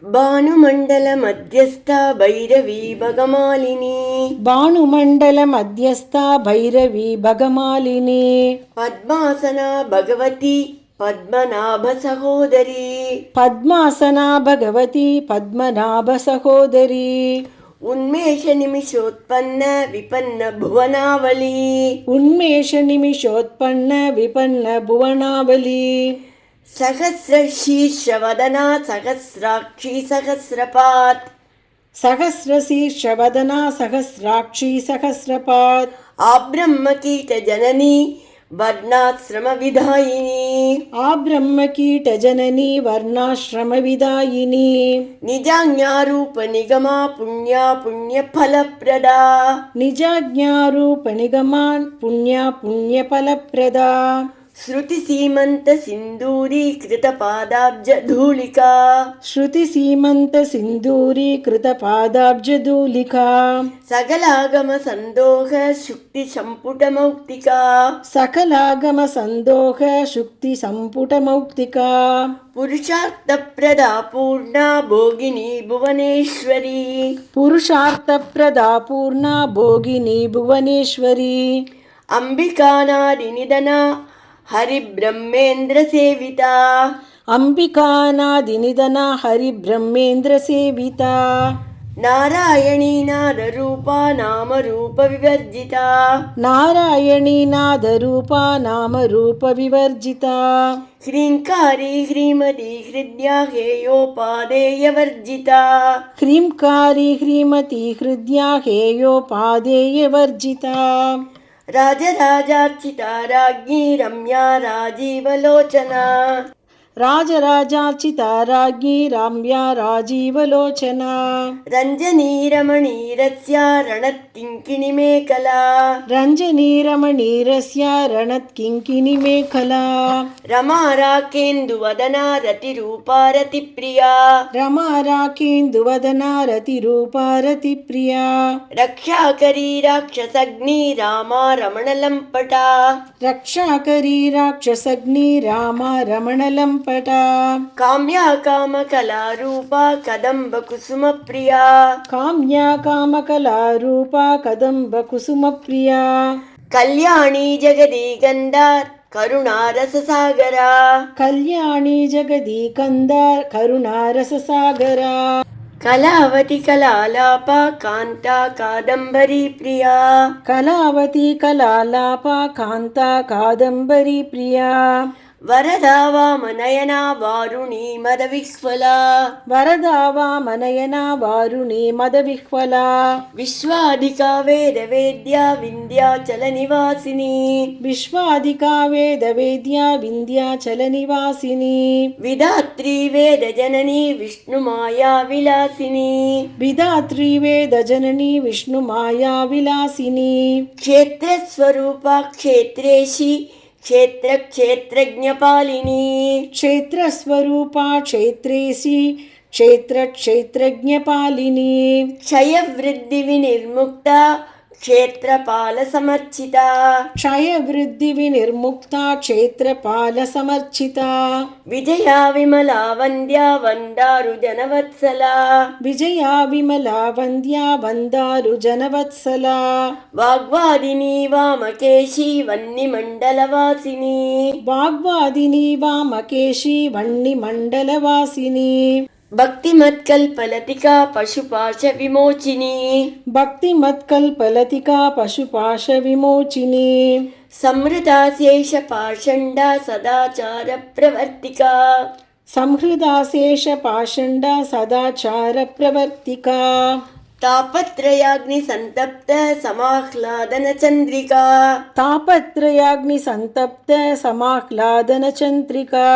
[SPEAKER 1] భానుమండల మధ్యస్థ భైరవీ భగమాలిని
[SPEAKER 2] భానుమండల మధ్యస్థ భైరవి భగమాలిని
[SPEAKER 1] పద్మాసన భగవతి పద్మనాభ సహోదరి
[SPEAKER 2] పద్మాసన భగవతి పద్మనాభ సహోదరి
[SPEAKER 1] उन्मेषनिमिषोत्पन्न विपन्न भुवनावली
[SPEAKER 2] उन्मेष निमिषोत्पन्न विपन्न भुवनावली
[SPEAKER 1] सहस्रशीर्षवदना सहस्राक्षी सहस्रपात्
[SPEAKER 2] सहस्रशीर्षवदना सहस्राक्षी सहस्रपात्
[SPEAKER 1] आब्रह्मकीटजननी वर्णाश्रमविधायिनी
[SPEAKER 2] आब्रह्मकीटजननी वर्णाश्रमविदायिनी
[SPEAKER 1] निजाज्ञारूपनिगमा पुण्या पुण्यफलप्रदा
[SPEAKER 2] निजाज्ञारूपनिगमान् पुण्या पुण्यफलप्रदा
[SPEAKER 1] श्रुतिसीमन्तसिन्दूरीकृतपादाब्जधूलिका
[SPEAKER 2] श्रुतिसीमन्तसिन्दूरीकृतपादाब्जधूलिका
[SPEAKER 1] सकलागमसन्दोह शुक्तिसम्पुटमौक्तिका
[SPEAKER 2] सकलागमसन्दोह शुक्तिसम्पुटमौक्तिका
[SPEAKER 1] पुरुषार्थप्रदा पूर्णा भोगिनी भुवनेश्वरी
[SPEAKER 2] पुरुषार्थप्रदा पूर्णा भोगिनी भुवनेश्वरी
[SPEAKER 1] अंबिकानादिनिधना हरिब्रह्मेन्द्रसेविता
[SPEAKER 2] अंबिकानादिनिधना हरिब्रह्मेन्द्रसेविता
[SPEAKER 1] नारायणी नादरूपा नामरूपविवर्जिता
[SPEAKER 2] नारायणी नादरूपा नामरूपविवर्जिता
[SPEAKER 1] ह्रीङ्कारी ह्रीमती हृद्या हेयोपादेयवर्जिता
[SPEAKER 2] ह्रींकारी ह्रीमती हृद्या हेयोपादेयवर्जिता
[SPEAKER 1] राजराजार्चिता राज्ञी रम्या राजीवलोचना
[SPEAKER 2] राजराजार्चिता राज्ञी रम्या राजीवलोचना
[SPEAKER 1] रञ्जनी रमणीरस्या रणत्किङ्किणिमेखला
[SPEAKER 2] रञ्जनी रमणीरस्या रणत्किङ्किणिमेखला
[SPEAKER 1] रमा राकेन्दुवदना रतिरूपा रतिप्रिया
[SPEAKER 2] रमा राकेन्दुवदना रतिरूपा रतिप्रिया
[SPEAKER 1] रक्षाकरी राक्षसग्नि रामा रमणलम्पटा
[SPEAKER 2] रक्षाकरी राक्षसग्नि रामा रमणलम्पटा
[SPEAKER 1] काम्या कामकलारूपा कदम्बकुसुमप्रिया
[SPEAKER 2] काम्या कामकला रूपा कदम्बकुसुमप्रिया
[SPEAKER 1] कल्याणी जगदीगन्धा करुणारससागरा
[SPEAKER 2] कल्याणी जगदीकन्दार करुणारससागरा
[SPEAKER 1] कलावती कलालापा कान्ता कादम्बरी प्रिया
[SPEAKER 2] कलावती कलालापा कान्ता कादम्बरी प्रिया
[SPEAKER 1] वरदा वामनयना वारुणी मदविह्वला
[SPEAKER 2] वरदा वामनयना वारुणी मदविह्वला
[SPEAKER 1] विश्वाधिका वेदवेद्या विन्ध्याचलनिवासिनी
[SPEAKER 2] विश्वाधिका वेदवेद्या विन्ध्याचलनिवासिनी
[SPEAKER 1] विधात्री वेदजननी विष्णुमाया विलासिनी
[SPEAKER 2] विधात्री वेदजननी विष्णुमाया विलासिनी
[SPEAKER 1] क्षेत्रस्वरूपा क्षेत्रेशी क्षेत्रक्षेत्रज्ञपालिनी
[SPEAKER 2] क्षेत्रस्वरूपा क्षेत्रेशी क्षेत्रक्षेत्रज्ञपालिनी
[SPEAKER 1] क्षयवृद्धिविनिर्मुक्ता क्षेत्रपालसमर्चिता
[SPEAKER 2] क्षयवृद्धिविनिर्मुक्ता क्षेत्रपालसमर्चिता
[SPEAKER 1] विजया विमला वन्द्या वन्दारुजनवत्सला
[SPEAKER 2] विजया विमला वन्द्या वन्दारुजनवत्सला
[SPEAKER 1] वाग्वादिनी वामकेशी वह्निमण्डलवासिनी
[SPEAKER 2] वाग्वादिनी वामकेशी वह्निमण्डलवासिनी
[SPEAKER 1] भक्तिमत्कल्पलतिका पशुपाशविमोचिनी
[SPEAKER 2] भक्तिमत्कल्पलतिका पशुपाशविमोचिनी
[SPEAKER 1] संहृता शेषपाषण्डा सदाचारप्रवर्तिका
[SPEAKER 2] संहृदा शेषपाषण्डा सदाचारप्रवर्तिका
[SPEAKER 1] तापत्रयाग्निसन्तप्त समाह्लादनचन्द्रिका
[SPEAKER 2] तापत्रयाग्निसन्तप्त समाह्लादनचन्द्रिका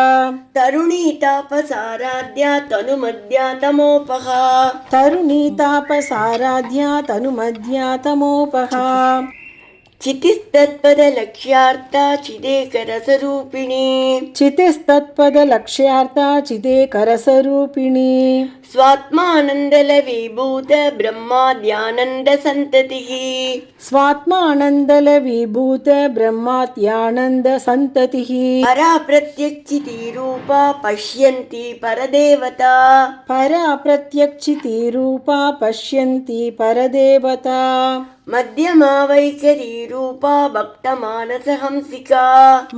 [SPEAKER 1] तरुणी तापसाराध्या तनुमद्या तमोपहा
[SPEAKER 2] तरुणी तापसाराध्या तनुमद्या तमोपहा
[SPEAKER 1] चितिस्तत्पदलक्ष्यार्था चिदेकरसरूपिणी
[SPEAKER 2] चितिस्तत्पदलक्ष्यार्था चिदेकरसरूपिणी
[SPEAKER 1] स्वात्मानन्दलवीभूत ब्रह्माद्यानन्दसन्ततिः
[SPEAKER 2] स्वात्मानन्दलवीभूत ब्रह्मात्यानन्दसन्ततिः
[SPEAKER 1] परा प्रत्यक्षितिरूपा पश्यन्ति परदेवता
[SPEAKER 2] परा प्रत्यक्षितिरूपा पश्यन्ति परदेवता
[SPEAKER 1] मध्यमा वैखरी रूपा भक्तमानसहंसिका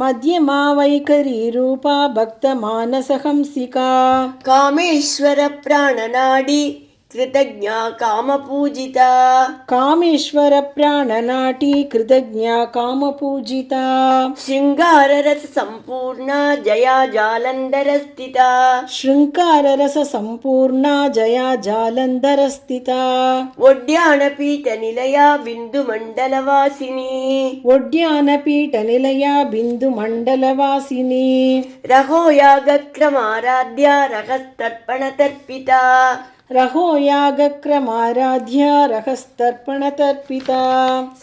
[SPEAKER 2] मध्यमा वैखरी रूपा भक्तमानसहंसिका
[SPEAKER 1] कामेश्वर प्राणनाडी कृतज्ञा कामपूजिता
[SPEAKER 2] कामेश्वर प्राणनाटी कृतज्ञा कामपूजिता
[SPEAKER 1] शृङ्गाररस सम्पूर्णा जया जालन्धरस्थिता
[SPEAKER 2] शृङ्गाररस सम्पूर्णा जया जालन्धरस्थिता
[SPEAKER 1] ओड्यानपीठनिलया बिन्दुमण्डलवासिनी
[SPEAKER 2] ओड्यानपीठनिलया बिन्दुमण्डलवासिनी
[SPEAKER 1] रहो यागक्रमाराध्या रहस्तर्पणतर्पिता
[SPEAKER 2] रहो यागक्रमाराध्या रहस्तर्पणतर्पिता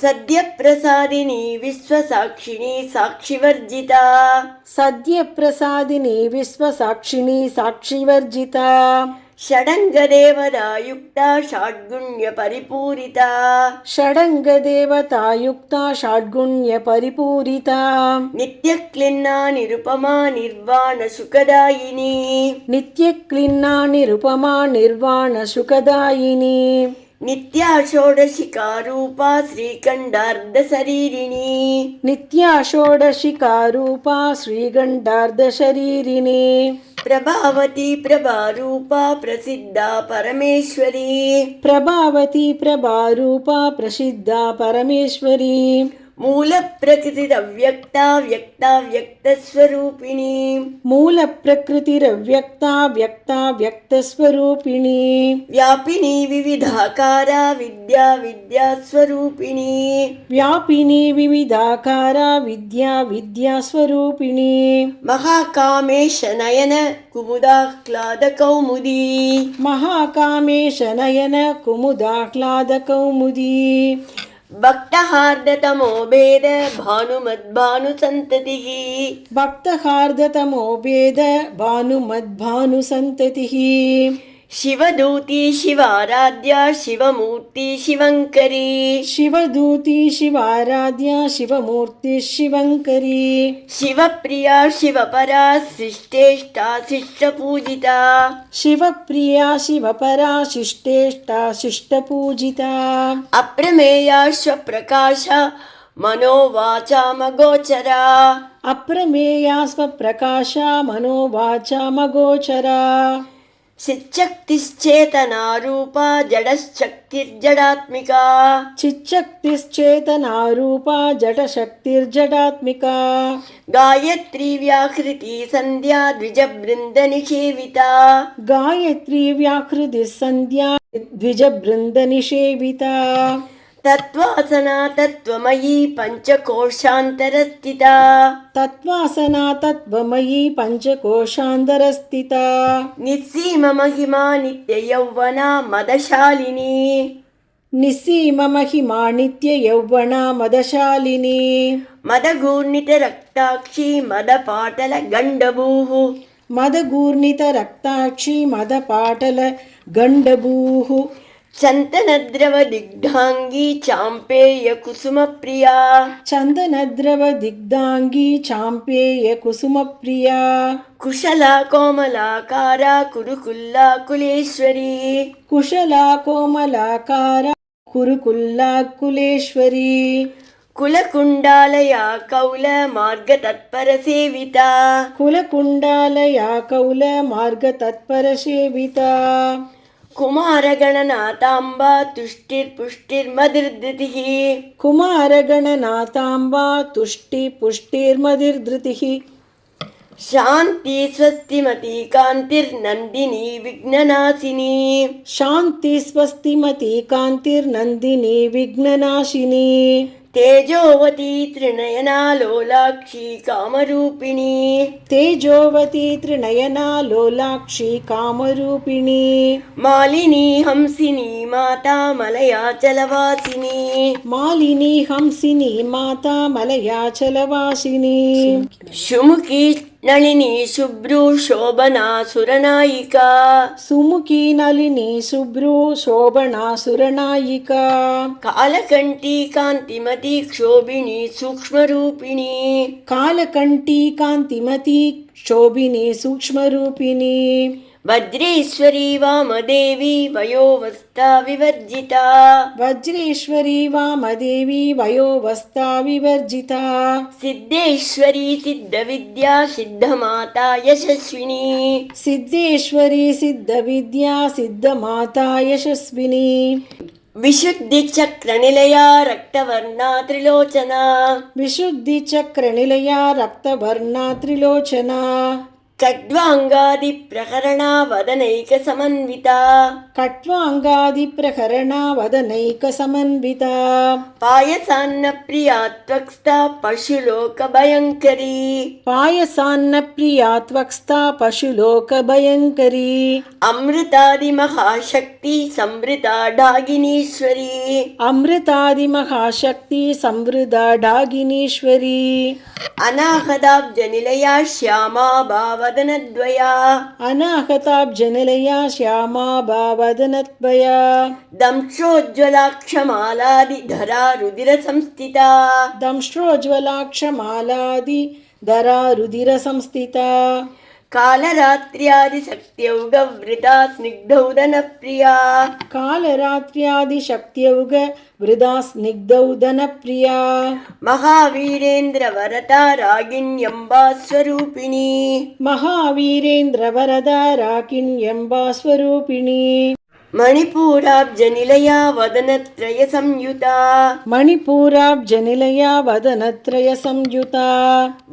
[SPEAKER 1] सद्यप्रसादिनी विश्वसाक्षिणी साक्षिवर्जिता
[SPEAKER 2] सद्यप्रसादिनी विश्वसाक्षिणी साक्षिवर्जिता
[SPEAKER 1] षडङ्गदेवतायुक्ता षड्गुण्यपरिपूरिता
[SPEAKER 2] षडङ्गदेवतायुक्ता षड्गुण्यपरिपूरिता
[SPEAKER 1] नित्यक्लिन्ना निरुपमा निर्वाणसुखदायिनी
[SPEAKER 2] नित्यक्लिन्ना निरुपमा निर्वाणसुखदायिनी
[SPEAKER 1] नित्या षोडशिकारूपा श्रीखण्डार्धशरीरिणी
[SPEAKER 2] नित्या षोडशिकारूपा श्रीगण्डार्धशरीरिणी
[SPEAKER 1] प्रभावती प्रभारूपा प्रसिद्धा परमेश्वरी
[SPEAKER 2] प्रभावती प्रभारूपा प्रसिद्धा परमेश्वरी
[SPEAKER 1] मूलप्रकृतिरव्यक्ता व्यक्ता व्यक्तस्वरूपिणी
[SPEAKER 2] मूलप्रकृतिरव्यक्ता व्यक्ता व्यक्तस्वरूपिणी
[SPEAKER 1] व्यापिनी विविधाकारा विद्या विद्यास्वरूपिणी
[SPEAKER 2] व्यापिनी विविधाकारा विद्या विद्यास्वरूपिणी
[SPEAKER 1] महाकामेश नयन कुमुदाह्लादकौमुदी
[SPEAKER 2] महाकामेश नयन कुमुदाह्लादकौमुदी
[SPEAKER 1] भक्तहार्दतमो भेद भानुमद्भानुसन्ततिः
[SPEAKER 2] भक्तहार्दतमो भेद भानुमद्भानुसन्ततिः
[SPEAKER 1] शिवदूती शिवाराध्या शिवमूर्ति शिवङ्करी
[SPEAKER 2] शिवदूती शिवाराध्या शिवमूर्ति शिवङ्करी
[SPEAKER 1] शिवप्रिया शिवपरा शिष्टेष्टा शिष्टपूजिता
[SPEAKER 2] शिवप्रिया शिवपरा शिष्टेष्टा शिष्टपूजिता
[SPEAKER 1] अप्रमेया स्वप्रकाश मनोवाचामगोचरा
[SPEAKER 2] अप्रमेया स्वप्रकाशा मनोवाचामगोचरा
[SPEAKER 1] चिच्शक्तिश्चेतनारूपा जडशक्तिर्जडात्मिका
[SPEAKER 2] चिच्शक्तिश्चेतनारूपा जडशक्तिर्जडात्मिका
[SPEAKER 1] गायत्री व्याहृति सन्ध्या द्विजबृन्दनिषेविता
[SPEAKER 2] गायत्री व्याहृतिः सन्ध्या द्विजबृन्दनिषेविता
[SPEAKER 1] तत्त्वासना तत्त्वमयी पञ्चकोशान्तरस्थिता
[SPEAKER 2] तत्त्वासना तत्त्वमयी पञ्चकोशान्तरस्थिता
[SPEAKER 1] निस्सीममहिमा नित्ययौवना मदशालिनी
[SPEAKER 2] निस्सीममहिमा नित्ययौवना मदशालिनी
[SPEAKER 1] मदगूर्णितरक्ताक्षी मदपाटलगण्डभूः
[SPEAKER 2] मदगूर्णितरक्ताक्षी मदपाटलगण्डभूः
[SPEAKER 1] चन्दनद्रवदिग्धाङ्गी चाम्पेयकुसुमप्रिया
[SPEAKER 2] चन्दनद्रवदिग्धाङ्गी चाम्पेयकुसुमप्रिया
[SPEAKER 1] कुशला कोमलाकारा कुरुकुल्ला कुलेश्वरी
[SPEAKER 2] कुशला कोमलाकारा कुरुकुल्ला कुलेश्वरी
[SPEAKER 1] कुलकुण्डालया कौलमार्गतत्परसेविता
[SPEAKER 2] कुलकुण्डालया कौलमार्गतत्परसेविता
[SPEAKER 1] कुमारगणनाथाम्बा तुष्टिर्पुष्टिर्मदिर्धृतिः
[SPEAKER 2] कुमारगणनाथाम्बा तुष्टिपुष्टिर्मदिर्धृतिः
[SPEAKER 1] शान्ति स्वस्तिमती कान्तिर्नन्दिनी विघ्ननाशिनी
[SPEAKER 2] शान्ति स्वस्तिमती कान्तिर्नन्दिनी विघ्ननाशिनी
[SPEAKER 1] तेजोवती त्रिनयना लोलाक्षी कामरूपिणी
[SPEAKER 2] तेजोवती त्रिनयना लोलाक्षी कामरूपिणी
[SPEAKER 1] मालिनी हंसिनी माता मलयाचलवासिनी
[SPEAKER 2] मालिनी हंसिनी माता मलयाचलवासिनी
[SPEAKER 1] शुमुखी नलिनी शुभ्रू शोभना सुरनायिका
[SPEAKER 2] सुमुखी नलिनी शुभ्रू शोभना सुरनायिका
[SPEAKER 1] कालकण्ठी कान्तिमती क्षोभिनी सूक्ष्मरूपिणी
[SPEAKER 2] कालकण्ठी कान्तिमती शोभिनी सूक्ष्मरूपिणी
[SPEAKER 1] वज्रेश्वरी वामदेवी वयोवस्था विवर्जिता
[SPEAKER 2] वज्रेश्वरी वामदेवी वयोवस्था विवर्जिता
[SPEAKER 1] सिद्धेश्वरी सिद्धविद्या सिद्धमाता यशस्विनी
[SPEAKER 2] सिद्धेश्वरी सिद्धविद्या सिद्धमाता यशस्विनी
[SPEAKER 1] विशुद्धिचक्रनिलया रक्तवर्णा त्रिलोचना
[SPEAKER 2] विशुद्धिचक्रनिलया रक्तवर्णा त्रिलोचना
[SPEAKER 1] खड्वाङ्गादिप्रकरणा वदनैकसमन्विता
[SPEAKER 2] खट्वाङ्गादिप्रकरणा वदनैकसमन्विता
[SPEAKER 1] पायसान्नप्रिया त्वक्स्ता पशुलोकभयङ्करी
[SPEAKER 2] पायसान्नप्रिया त्वक्स्ता पशुलोकभयङ्करी
[SPEAKER 1] अमृतादिमहाशक्ति संवृता डागिनीश्वरी
[SPEAKER 2] अमृतादिमहाशक्ति संवृता डागिनीश्वरी
[SPEAKER 1] अनाहदाब्जनिलया श्यामा भावदनद्वया
[SPEAKER 2] अनाहताब्जनिलया श्यामा भावदनद्वया
[SPEAKER 1] दंशोज्ज्वलाक्षमालादिधरा रुधिरसंस्थिता
[SPEAKER 2] दंष्ट्रोज्ज्वलाक्षमालादिधरा रुधिरसंस्थिता
[SPEAKER 1] कालरात्र्यादिशक्त्यौगवृता स्निग्धौदनप्रिया
[SPEAKER 2] कालरात्र्यादिशक्त्यौग वृदा स्निग्धौदनप्रिया
[SPEAKER 1] महावीरेन्द्रवरदा रागिण्यम्बा स्वरूपिणी
[SPEAKER 2] महावीरेन्द्रवरदा राकिण्यम्बा स्वरूपिणी
[SPEAKER 1] मणिपूराब्जनिलया वदनत्रयसंयुता
[SPEAKER 2] मणिपूराब्जनिलया वदनत्रयसंयुता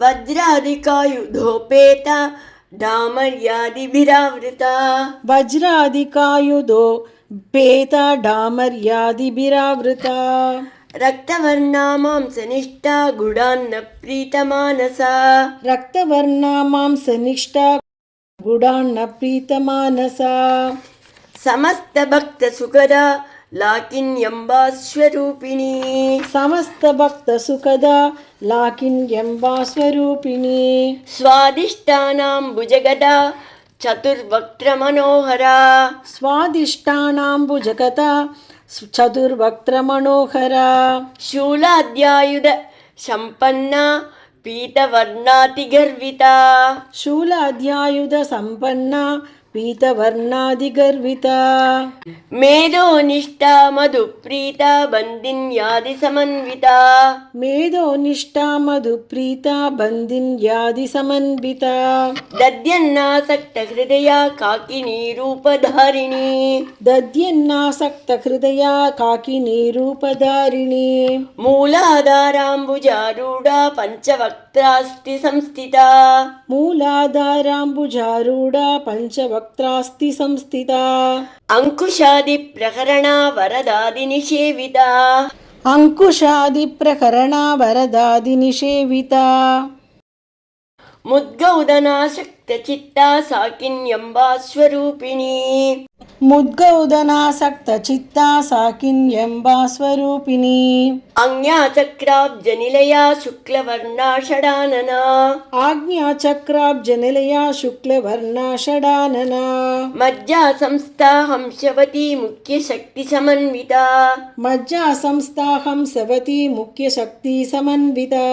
[SPEAKER 1] वज्रादिकायुधोपेता डामर्यादिभिरावृता
[SPEAKER 2] वज्रादिकायुधो पेता डामर्यादिभिरावृता
[SPEAKER 1] रक्तवर्णा मांसनिष्ठा गुडान्न प्रीतमानसा
[SPEAKER 2] रक्तवर्णा मांसनिष्ठा गुडान्न प्रीतमानसा
[SPEAKER 1] समस्तभक्तसुखदा लाकिन्यम्बा स्वरूपिणी
[SPEAKER 2] समस्तभक्तसुखदा लाकिन्यम्बा स्वरूपिणी
[SPEAKER 1] स्वादिष्टानां भुजगदा चतुर्वक्त्रमनोहरा
[SPEAKER 2] स्वादिष्टानाम्बुजगता चतुर्वक्त्रमनोहरा
[SPEAKER 1] शूलाद्यायुध सम्पन्ना पीतवर्णातिगर्विता
[SPEAKER 2] शूलाद्यायुध सम्पन्ना पीतवर्णादिगर्विता
[SPEAKER 1] मेधोनिष्ठा मधुप्रीता बन्दिन्यादिसमन्विता
[SPEAKER 2] मेधोनिष्ठा मधुप्रीता बन्दिन्यादिसमन्विता
[SPEAKER 1] दद्यन्नासक्तहृदया काकिनीरूपधारिणी
[SPEAKER 2] दद्यन्नासक्तहृदया काकिनीरूपधारिणी
[SPEAKER 1] मूलाधाराम्बुजारूढा पञ्चवक्त्रास्ति संस्थिता
[SPEAKER 2] मूलाधाराम्बुजारूढा पञ्चवक्त्रास्ति संस्थिता
[SPEAKER 1] अंकुशादिप्रकरणा वरदादिनिषेविता
[SPEAKER 2] अंकुशादिप्रकरणा वरदादिनिषेविता
[SPEAKER 1] मुद्गौदनाशक्तचित्ता साकिन्यम्बा स्वरूपिणी
[SPEAKER 2] मुद्गौदनासक्तचित्ता साकिन्यम्बा स्वरूपिणी
[SPEAKER 1] आज्ञाचक्राब्जनिलया शुक्लवर्णा षडानना
[SPEAKER 2] आज्ञाचक्राब्जनिलया शुक्लवर्णा षडानना
[SPEAKER 1] मज्जा संस्था हंसवती मुख्यशक्तिसमन्विता
[SPEAKER 2] मज्जा संस्था हंसवती मुख्यशक्तिसमन्विता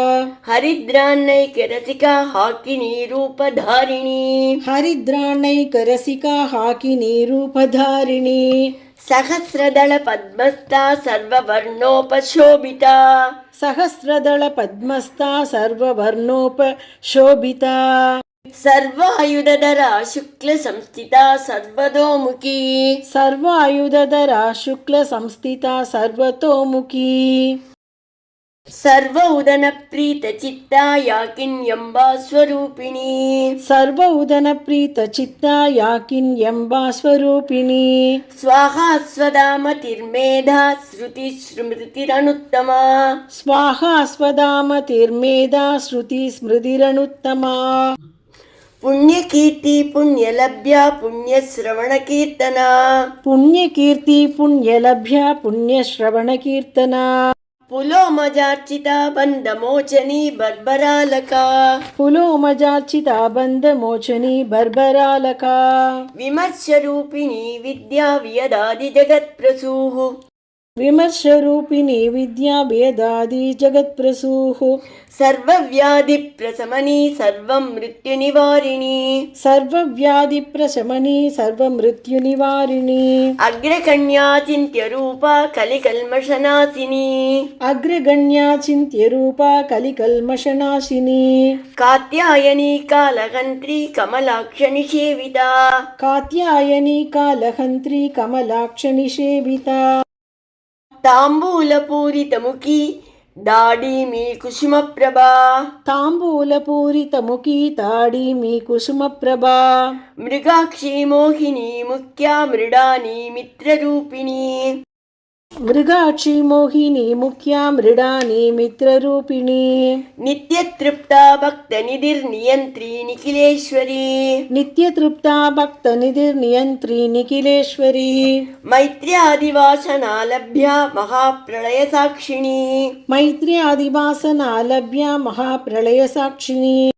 [SPEAKER 1] हरिद्रान्नैकरसिका हाकिनीरूपधारिणी
[SPEAKER 2] हरिद्राणैकरसिका हाकिनीरूपधारिणी
[SPEAKER 1] सहस्रदलपद्मस्था सर्ववर्णोपशोभिता
[SPEAKER 2] सहस्रदलपद्मस्था सर्ववर्णोपशोभिता
[SPEAKER 1] सर्वायुधधरा शुक्लसंस्थिता सर्वतोमुखी
[SPEAKER 2] सर्वायुधधरा शुक्लसंस्थिता सर्वतोमुखी
[SPEAKER 1] सर्वौदनप्रीतचित्ता याकिन्यम्बा स्वरूपिणी
[SPEAKER 2] सर्वौदनप्रीतचित्ता याकिन्यम्बा स्वरूपिणी
[SPEAKER 1] स्वाहा स्वदा मतिर्मेधा श्रुतिस्मृतिरनुत्तमा
[SPEAKER 2] स्वाहा स्वदामतिर्मेधा श्रुतिस्मृतिरनुत्तमा
[SPEAKER 1] पुण्यकीर्ति पुण्यलभ्या पुण्यश्रवणकीर्तना
[SPEAKER 2] पुण्यकीर्ति पुण्यलभ्या पुण्यश्रवणकीर्तना
[SPEAKER 1] पुलोमजार्चिता बन्धमोचनी बर्बरालका
[SPEAKER 2] पुलोमजार्चिता बन्धमोचनी बर्बरालका
[SPEAKER 1] विमर्शरूपिणी विद्या वियदादिजगत्प्रसूः
[SPEAKER 2] विमर्शरूपिणी विद्या वेदादि जगत्प्रसूः
[SPEAKER 1] सर्वव्याधिप्रशमनी सर्वमृत्युनिवारिणी
[SPEAKER 2] सर्वव्याधिप्रशमनी सर्वमृत्युनिवारिणी
[SPEAKER 1] अग्रगण्या चिन्त्यरूपा कलिकल्मषनाशिनी
[SPEAKER 2] अग्रगण्या चिन्त्यरूपा कलिकल्मषनाशिनी
[SPEAKER 1] कात्यायनी कालहन्त्री कमलाक्षनिषेविता
[SPEAKER 2] कात्यायनी कालहन्त्री कमलाक्षनिषेविता
[SPEAKER 1] ताम्बूलपूरितमुखी दाडीमी कुसुमप्रभा
[SPEAKER 2] ताम्बूलपूरितमुखी ताडीमी कुसुमप्रभा
[SPEAKER 1] मृगाक्षी मोहिनी मुख्या मृडानी मित्ररूपिणी
[SPEAKER 2] मृगाक्षी मोहिनी मुख्या मृडानी मित्ररूपिणी
[SPEAKER 1] नित्यतृप्ता भक्तनिधिर्नियन्त्री निखिलेश्वरी
[SPEAKER 2] नित्यतृप्ता भक्तनिधिर्नियन्त्री निखिलेश्वरी
[SPEAKER 1] मैत्र्यादिवासना लभ्या महाप्रलयसाक्षिणी
[SPEAKER 2] मैत्र्यादिवासना लभ्या महाप्रलयसाक्षिणी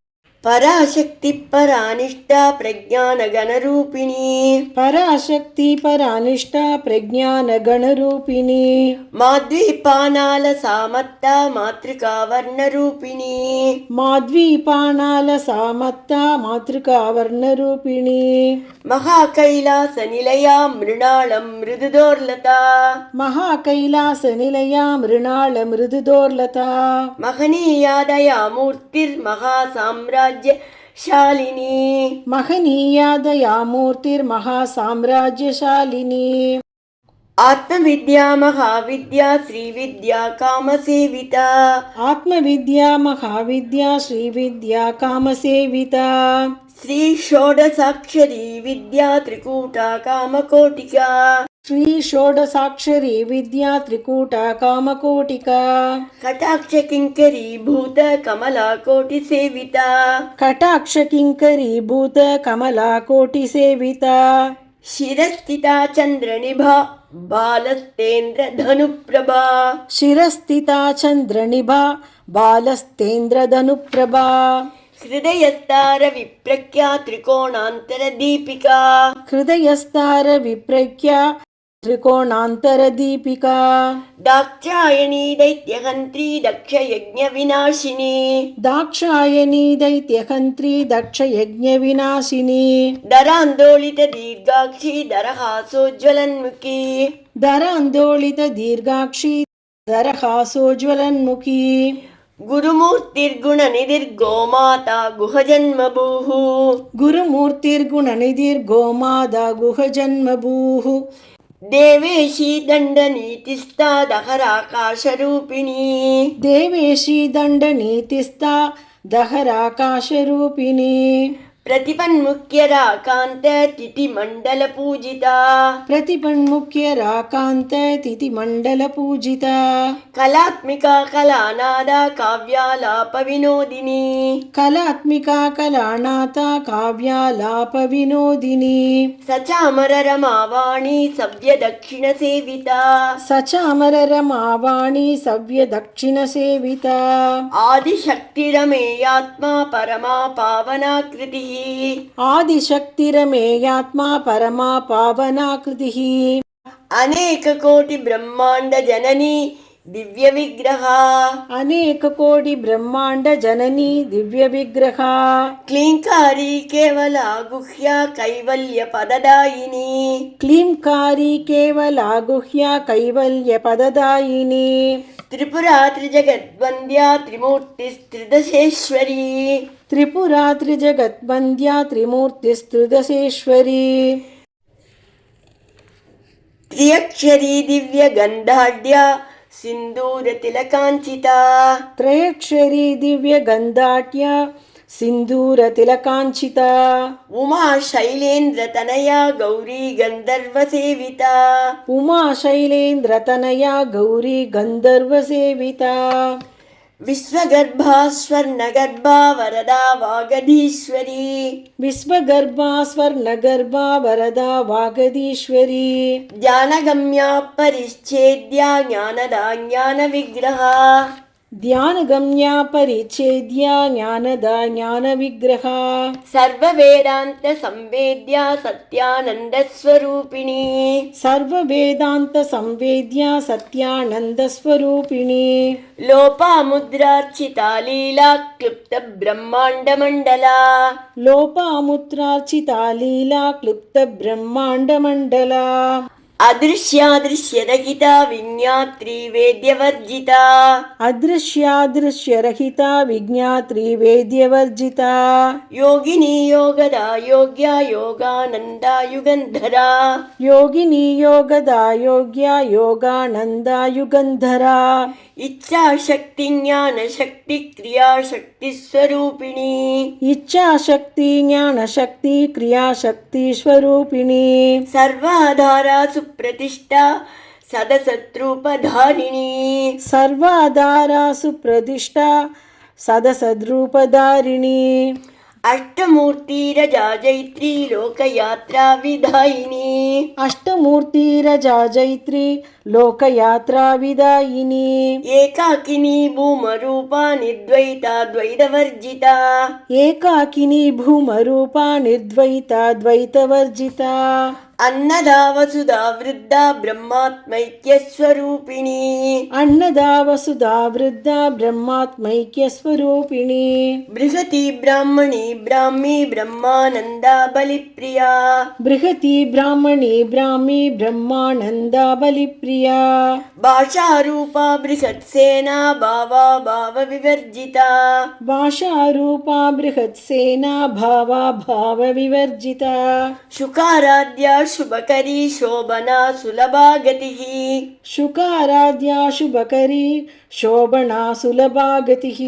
[SPEAKER 1] पराशक्ति परानिष्ठा प्रज्ञानगणरूपिणी
[SPEAKER 2] पराशक्ति परानिष्ठा प्रज्ञानगणरूपिणी
[SPEAKER 1] माद्वीपानालसामत्ता मातृका वर्णरूपिणी
[SPEAKER 2] माद्वीपानालसामत्ता मातृका वर्णरूपिणी
[SPEAKER 1] महाकैलासनिलया मृणालं मृदुदोर्लता
[SPEAKER 2] महाकैलासनिलया मृणाल मृदुदोर्लता
[SPEAKER 1] महनीयादया मूर्तिर्महासाम्राज्यशालिनी
[SPEAKER 2] महनीया दयामूर्तिर्महासाम्राज्यशालिनी
[SPEAKER 1] आत्मविद्या महाविद्या श्रीविद्या कामसेविता
[SPEAKER 2] आत्मविद्या महाविद्या श्रीविद्या कामसेविता
[SPEAKER 1] श्री षोडशाक्षरी विद्या त्रिकूटा कामकोटिका
[SPEAKER 2] श्री षोडशाक्षरी विद्या त्रिकूटा कामकोटिका
[SPEAKER 1] कटाक्ष किङ्करी भूत कमला कोटिसेविता
[SPEAKER 2] कटाक्ष किङ्करी भूत कमला कोटिसेविता
[SPEAKER 1] शिरस्थिता चन्द्रनिभा बालस्तेन्द्र धनुप्रभा
[SPEAKER 2] शिरस्थिता चन्द्रनिभा बालस्तेन्द्रधनुप्रभा
[SPEAKER 1] हृदयस्तार विप्रख्या त्रिकोणान्तरदीपिका
[SPEAKER 2] हृदयस्तार विप्रख्या त्रिकोणान्तरदीपिका
[SPEAKER 1] दाक्षायणी दैत्यहन्त्री दक्षयज्ञविनाशिनी
[SPEAKER 2] दाक्षायणी दैत्यहन्त्री दक्षयज्ञविनाशिनी
[SPEAKER 1] दरान्दोलितदीर्घाक्षी दरहासोज्ज्वलन्मुखी
[SPEAKER 2] दरान्दोलितदीर्घाक्षी दरहासोज्ज्वलन्मुखी
[SPEAKER 1] गुरुमूर्तिर्गुणनिधिर्गोमाता गुहजन्मभूः
[SPEAKER 2] गुरुमूर्तिर्गुणनिधिर्गोमादा गुहजन्मभूः
[SPEAKER 1] देवेशी दण्डनीतिस्ता दहराकाशरूपिणी
[SPEAKER 2] देवेशी दण्डनीतिस्ता दहराकाशरूपिणी
[SPEAKER 1] प्रतिपन्मुख्यराकान्त तिथिमण्डलपूजिता
[SPEAKER 2] प्रतिपन्मुख्यराकान्त तिथिमण्डलपूजिता
[SPEAKER 1] कलात्मिका कलानादा काव्यालापविनोदिनी
[SPEAKER 2] कलात्मिका कलानाथा काव्यालापविनोदिनी
[SPEAKER 1] सचामररमावाणी सव्यदक्षिणसेविता
[SPEAKER 2] सचामररमावाणी सव्यदक्षिणसेविता
[SPEAKER 1] आदिशक्तिरमेयात्मा परमा पावनाकृतिः
[SPEAKER 2] आदिशक्तिरमेयात्मा परमा पावनाकृतिः
[SPEAKER 1] अनेककोटिब्रह्माण्डजननी दिव्यविग्रहा
[SPEAKER 2] अनेककोटिब्रह्माण्डजननी दिव्यविग्रहा
[SPEAKER 1] क्लीङ्कारी केवला गुह्या कैवल्यपददायिनी
[SPEAKER 2] क्लींकारी केवला गुह्या कैवल्यपददायिनी
[SPEAKER 1] त्रिपुरा त्रिजगद्वन्द्या त्रिमूर्तिस्त्रिदशेश्वरी
[SPEAKER 2] त्रिपुरा त्रिजगद्वन्द्या त्रिमूर्तिस्त्रिदशेश्वरी
[SPEAKER 1] त्र्यक्षरी दिव्यगन्धाढ्या सिन्दूरतिलकाञ्चिता
[SPEAKER 2] त्रयक्षरी दिव्यगन्धाढ्या सिन्दूरतिलकाञ्चिता
[SPEAKER 1] उमा शैलेन्द्रतनया गौरी गन्धर्वसेविता
[SPEAKER 2] उमा शैलेन्द्रतनया गौरी गन्धर्वसेविता
[SPEAKER 1] विश्वगर्भा स्वर्णगर्भा वरदा वागधीश्वरी
[SPEAKER 2] विश्वगर्भा स्वर्णगर्भा वरदा वागधीश्वरी
[SPEAKER 1] ज्ञानगम्या परिच्छेद्या ज्ञानदा ज्ञानविग्रहा
[SPEAKER 2] ध्यानगम्या परिच्छेद्या ज्ञानदा ज्ञानविग्रहा
[SPEAKER 1] सर्ववेदान्तसंवेद्या सत्यानन्दस्वरूपिणी
[SPEAKER 2] सर्ववेदान्तसंवेद्या सत्यानन्दस्वरूपिणी
[SPEAKER 1] लोपामुद्रार्चिता लीला क्लुप्तब्रह्माण्डमण्डला
[SPEAKER 2] लोपामुद्रार्चिता लीला क्लुप्तब्रह्माण्डमण्डला
[SPEAKER 1] अदृश्यादृश्यरहिता विज्ञात्री वेद्यवर्जिता
[SPEAKER 2] अदृश्यादृश्यरहिता विज्ञात्री वेद्यवर्जिता
[SPEAKER 1] योगिनी योगदा योग्या योगानन्दा युगन्धरा
[SPEAKER 2] योगिनी योगदा योग्या योगानन्दा युगन्धरा
[SPEAKER 1] इच्छाशक्ति ज्ञानशक्ति क्रियाशक्तिस्वरूपिणी
[SPEAKER 2] इच्छाशक्ति ज्ञानशक्ति क्रियाशक्ति स्वरूपिणी
[SPEAKER 1] सर्वाधारा सुप्रतिष्ठा सदसद्रूपधारिणी
[SPEAKER 2] सर्वाधारा सुप्रतिष्ठा सदसद्रूपधारिणी
[SPEAKER 1] अष्टमूर्तिरजा जैत्री लोकयात्रा विधायिनी
[SPEAKER 2] अष्टमूर्तिरजा जैत्री लोकयात्रा विदायिनी
[SPEAKER 1] एकाकिनी भूमरूपा निर्द्वैता द्वैतवर्जिता
[SPEAKER 2] एकाकिनी भूमरूपा निर्द्वैता द्वैतवर्जिता
[SPEAKER 1] अन्नदा वसुधा वृद्धा ब्रह्मात्मैक्यस्वरूपिणी
[SPEAKER 2] अन्नदा वसुधा वृद्धा ब्रह्मात्मैक्यस्वरूपिणी
[SPEAKER 1] बृहती ब्राह्मणी ब्राह्मी ब्रह्मानन्दा बलिप्रिया
[SPEAKER 2] बृहती ब्राह्मणी ब्राह्मी ब्रह्मानन्दा बलिप्रिया
[SPEAKER 1] भाषारूपा बृहत्सेना भावा भावविवर्जिता
[SPEAKER 2] भाषारूपा बृहत्सेना भावा भावविवर्जिता
[SPEAKER 1] शुकाराध्या शुभकरी शोभना सुलभा गतिः
[SPEAKER 2] शुकाराध्या शुभकरी शोभना सुलभा गतिः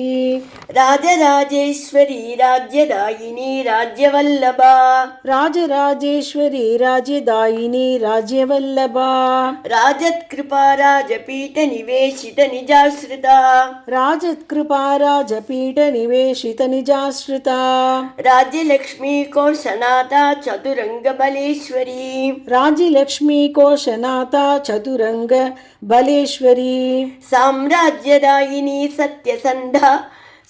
[SPEAKER 1] राजराजेश्वरी राज्यदायिनी राज्यवल्लभा
[SPEAKER 2] राजराजेश्वरी राज्यदायिनी राज्यवल्लभा
[SPEAKER 1] राजत्कृपा राजपीठनिवेशित निजाश्रिता
[SPEAKER 2] राजत्कृपा राजपीठनिवेशित निजाश्रिता
[SPEAKER 1] राज्यलक्ष्मी कोशनाथा चतुरङ्गबलेश्वरी
[SPEAKER 2] राज्यलक्ष्मी कोशनाथा चतुरंग बलेश्वरी
[SPEAKER 1] साम्राज्यदायिनी सत्यसन्धा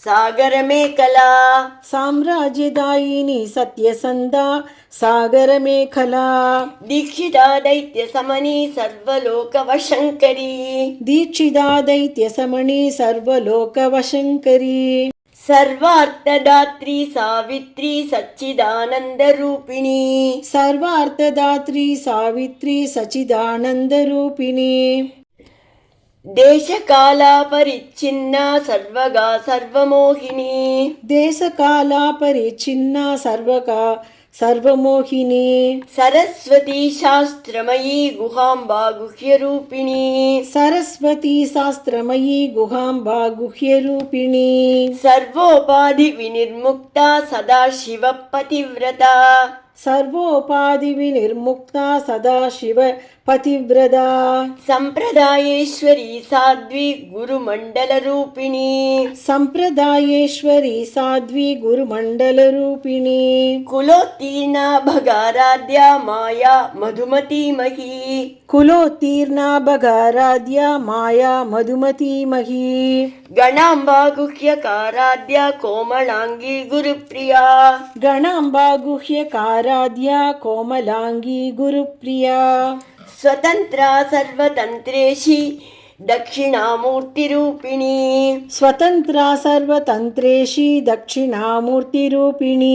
[SPEAKER 1] सागरमेखला
[SPEAKER 2] साम्राज्यदायिनी सत्यसन्धा सागरमेखला
[SPEAKER 1] दीक्षिता दैत्यसमनी सर्वलोकवशङ्करी
[SPEAKER 2] दीक्षिता दैत्यसमणी सर्वलोकवशङ्करी
[SPEAKER 1] सर्वार्थदात्री सावित्री सच्चिदानन्दरूपिणी
[SPEAKER 2] सर्वार्थदात्री सावित्री सच्चिदानन्दरूपिणी
[SPEAKER 1] देशकाला परिच्छिन्ना सर्वगा सर्वमोहिनी
[SPEAKER 2] देशकाला परिच्छिन्ना सर्वमोहिनी
[SPEAKER 1] सरस्वती शास्त्रमयी गुहाम्बा गुह्यरूपिणी
[SPEAKER 2] सरस्वती शास्त्रमयी गुहाम्बा गुह्यरूपिणी
[SPEAKER 1] सर्वोपाधिविनिर्मुक्ता सदाशिवपतिव्रता
[SPEAKER 2] सर्वोपाधिविनिर्मुक्ता सदाशिव पतिव्रता
[SPEAKER 1] सम्प्रदायेश्वरी साध्वी गुरुमण्डलरूपिणी
[SPEAKER 2] सम्प्रदायेश्वरी साध्वी गुरुमण्डलरूपिणी
[SPEAKER 1] कुलोत्तीर्णा भगाराध्या माया मधुमतीमही
[SPEAKER 2] कुलोत्तीर्णा भगाराध्या माया मधुमतीमही
[SPEAKER 1] गणाम्बा गुह्यकाराध्या कोमलाङ्गी गुरुप्रिया
[SPEAKER 2] गणाम्बा गुह्यकाराध्या कोमलाङ्गी गुरुप्रिया
[SPEAKER 1] स्वतन्त्रा सर्वतन्त्रेशी दक्षिणामूर्तिरूपिणी
[SPEAKER 2] स्वतन्त्रा सर्वतन्त्रेशी दक्षिणामूर्तिरूपिणी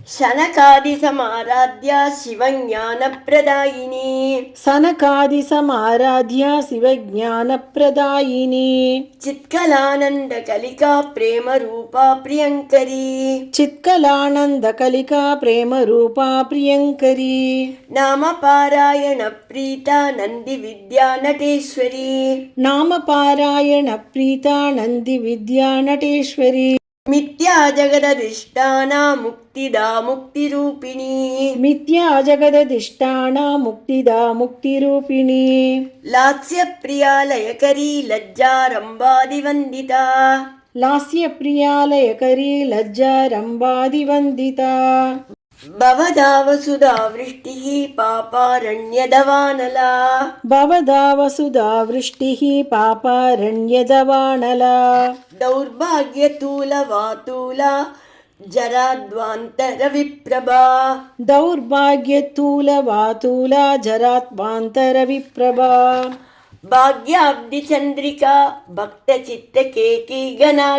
[SPEAKER 1] शनकादिसमाराध्या शिवज्ञानप्रदायिनी
[SPEAKER 2] सनकादिसमाराध्या शिवज्ञानप्रदायिनी
[SPEAKER 1] चित्कलानन्दकलिका प्रेमरूपा प्रियङ्करी
[SPEAKER 2] चित्कलानन्दकलिका प्रेमरूपा प्रियङ्करी
[SPEAKER 1] नामपारायणप्रीता नन्दिविद्या नटेश्वरी
[SPEAKER 2] नामपारायणप्रीता नन्दिविद्या नटेश्वरी
[SPEAKER 1] मिथ्या जगदधिष्ठाना मुक्तिदा मुक्तिरूपिणी
[SPEAKER 2] मिथ्या जगदधिष्ठाना मुक्तिदा मुक्तिरूपिणी
[SPEAKER 1] लास्यप्रिया लयकरी लज्जारम्भादिवन्दिता
[SPEAKER 2] लास्यप्रिया लयकरी लज्जारम्भादिवन्दिता
[SPEAKER 1] भवदावसुधा वृष्टिः पापारण्यदवानला
[SPEAKER 2] भवदा वसुधा वृष्टिः पापारण्यदवानला
[SPEAKER 1] दौर्भाग्यतूलवातूला जराद्वान्तरविप्रभा
[SPEAKER 2] दौर्भाग्यतूलवातूला जरात्वान्तरविप्रभा
[SPEAKER 1] भाग्याब्धिचन्द्रिका भक्तचित्तकेकी घना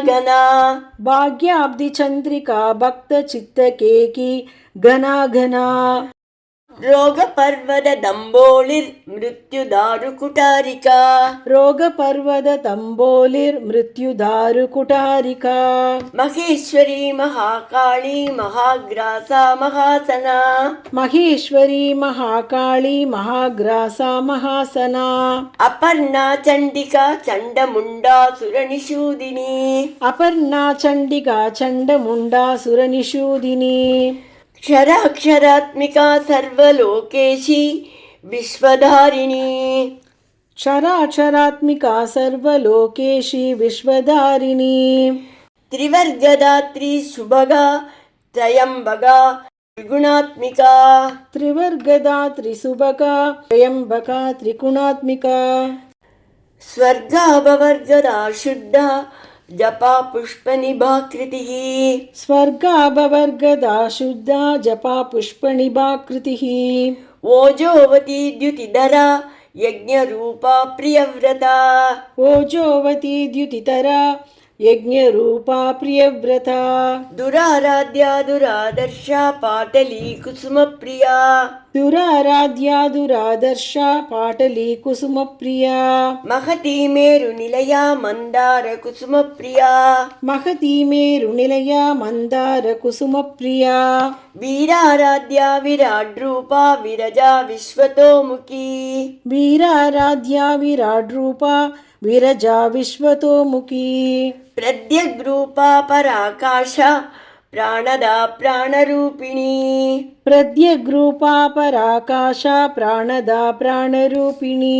[SPEAKER 2] भाग्याब्धिचन्द्रिका भक्तचित्तकेकी घना घना
[SPEAKER 1] रोगपर्वतदम्बोलिर्मृत्युदारुकुटारिका
[SPEAKER 2] रोगपर्वततम्बोलिर्मृत्युदारुकुटारिका
[SPEAKER 1] महेश्वरी महाकाली महाग्रासा महासना
[SPEAKER 2] महेश्वरी महाकाली महाग्रासा महासना
[SPEAKER 1] अपर्णा चण्डिका चण्डमुण्डासुरनिषूदिनी
[SPEAKER 2] अपर्णा चण्डिका चण्डमुण्डासुरनिषूदिनी
[SPEAKER 1] क्षराक्षरात्मिका सर्वलोकेशी विश्वधारिणी
[SPEAKER 2] क्षराक्षरात्मिका सर्वलोकेशी विश्वधारिणी
[SPEAKER 1] त्रिवर्गदात्री सुभगा त्रयम्बगा त्रिगुणात्मिका
[SPEAKER 2] त्रिवर्गदा त्रिसुभगा त्र्यम्बका त्रिगुणात्मिका
[SPEAKER 1] स्वर्गाभवर्गदा शुद्धा जपा पुष्पनिभाकृतिः
[SPEAKER 2] स्वर्गाभवर्गदा शुद्धा जपा पुष्पनिभाकृतिः
[SPEAKER 1] ओजोवती द्युतिधरा यज्ञरूपा प्रियव्रता
[SPEAKER 2] ओजोवती द्युतितरा यज्ञरूपा प्रियव्रता
[SPEAKER 1] दुराराध्या दुरादर्शा पाटली कुसुमप्रिया
[SPEAKER 2] दुराराध्या दुरादर्शा पाटली कुसुमप्रिया
[SPEAKER 1] महती मेरुनिलया मन्दार कुसुमप्रिया
[SPEAKER 2] महती मेरुनिलया मन्दार कुसुमप्रिया
[SPEAKER 1] वीराराध्या विराड्रूपा विरजा विश्वतोमुखी
[SPEAKER 2] वीराराध्या विराड्रूपा विरजा विश्वतोमुखी
[SPEAKER 1] प्रद्यग्रूपा पराकाशा प्राणदा प्राणरूपिणी
[SPEAKER 2] प्रद्यग्रूपा पराकाशा प्राणदा प्राणरूपिणी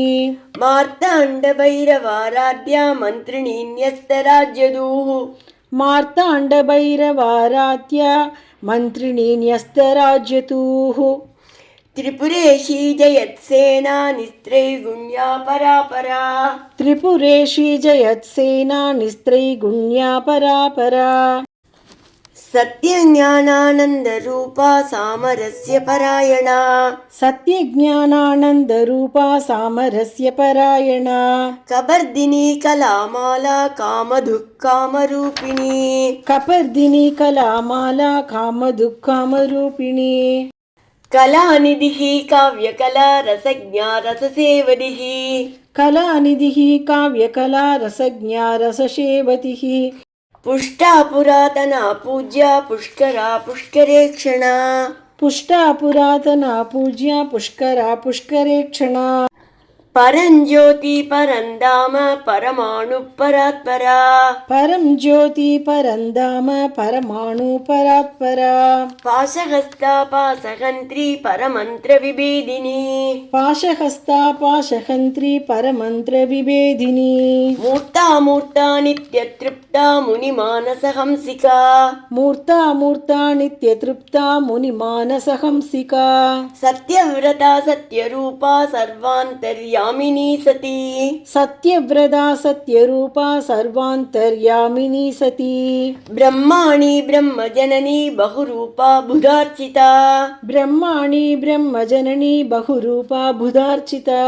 [SPEAKER 1] मार्ताण्डभैरवाराध्या मन्त्रिणी न्यस्तराज्यदूः
[SPEAKER 2] मार्ताण्डभैरवाराध्या मन्त्रिणी न्यस्तराज्यतुः
[SPEAKER 1] त्रिपुरेशी जयत्सेना निस्त्रैगुण्या परापरा
[SPEAKER 2] त्रिपुरेशी जयत्सेना निस्त्रैगुण्या परापरा
[SPEAKER 1] सत्यज्ञानानन्दरूपा सामरस्य परायणा
[SPEAKER 2] सत्यज्ञानानन्दरूपा सामरस्य परायणा
[SPEAKER 1] कबर्दिनी कलामाला कामधुक्कामरूपिणी
[SPEAKER 2] कपर्दिनी कलामाला कामदुःखामरूपिणी
[SPEAKER 1] कलानिधिः काव्यकला रसज्ञा रससेवदिः
[SPEAKER 2] कलानिधिः काव्यकला रसज्ञा रससेवतिः
[SPEAKER 1] पुष्टा पुरातना पूज्या पुष्करा पुष्करेक्षणा
[SPEAKER 2] पुष्टा पुरातना पूज्या पुष्करा पुष्करेक्षणा
[SPEAKER 1] परञ्ज्योति परन्धाम परमाणुपरात्परा
[SPEAKER 2] परं ज्योति परन्धाम परमाणु परात्परा
[SPEAKER 1] पाशहस्ता पाशहन्त्री परमन्त्रविभेदिनी
[SPEAKER 2] पाशहस्ता पाशहन्त्री परमन्त्रविभेदिनी
[SPEAKER 1] मूर्ता मूर्ता नित्यतृप्ता मुनिमानसहंसिका
[SPEAKER 2] मूर्ता मूर्ता नित्यतृप्ता मुनिमानसहंसिका
[SPEAKER 1] सत्यव्रता सत्यरूपा सर्वान्तर्यामिनी सती
[SPEAKER 2] सत्यव्रता सत्यरूपा सर्वान्तर्यामिनी सती
[SPEAKER 1] ब्रह्माणि ब्रह्मजननी बहुरूपा बुधार्चिता
[SPEAKER 2] ब्रह्माणि ब्रह्मजननी बहुरूपा बुधार्चिता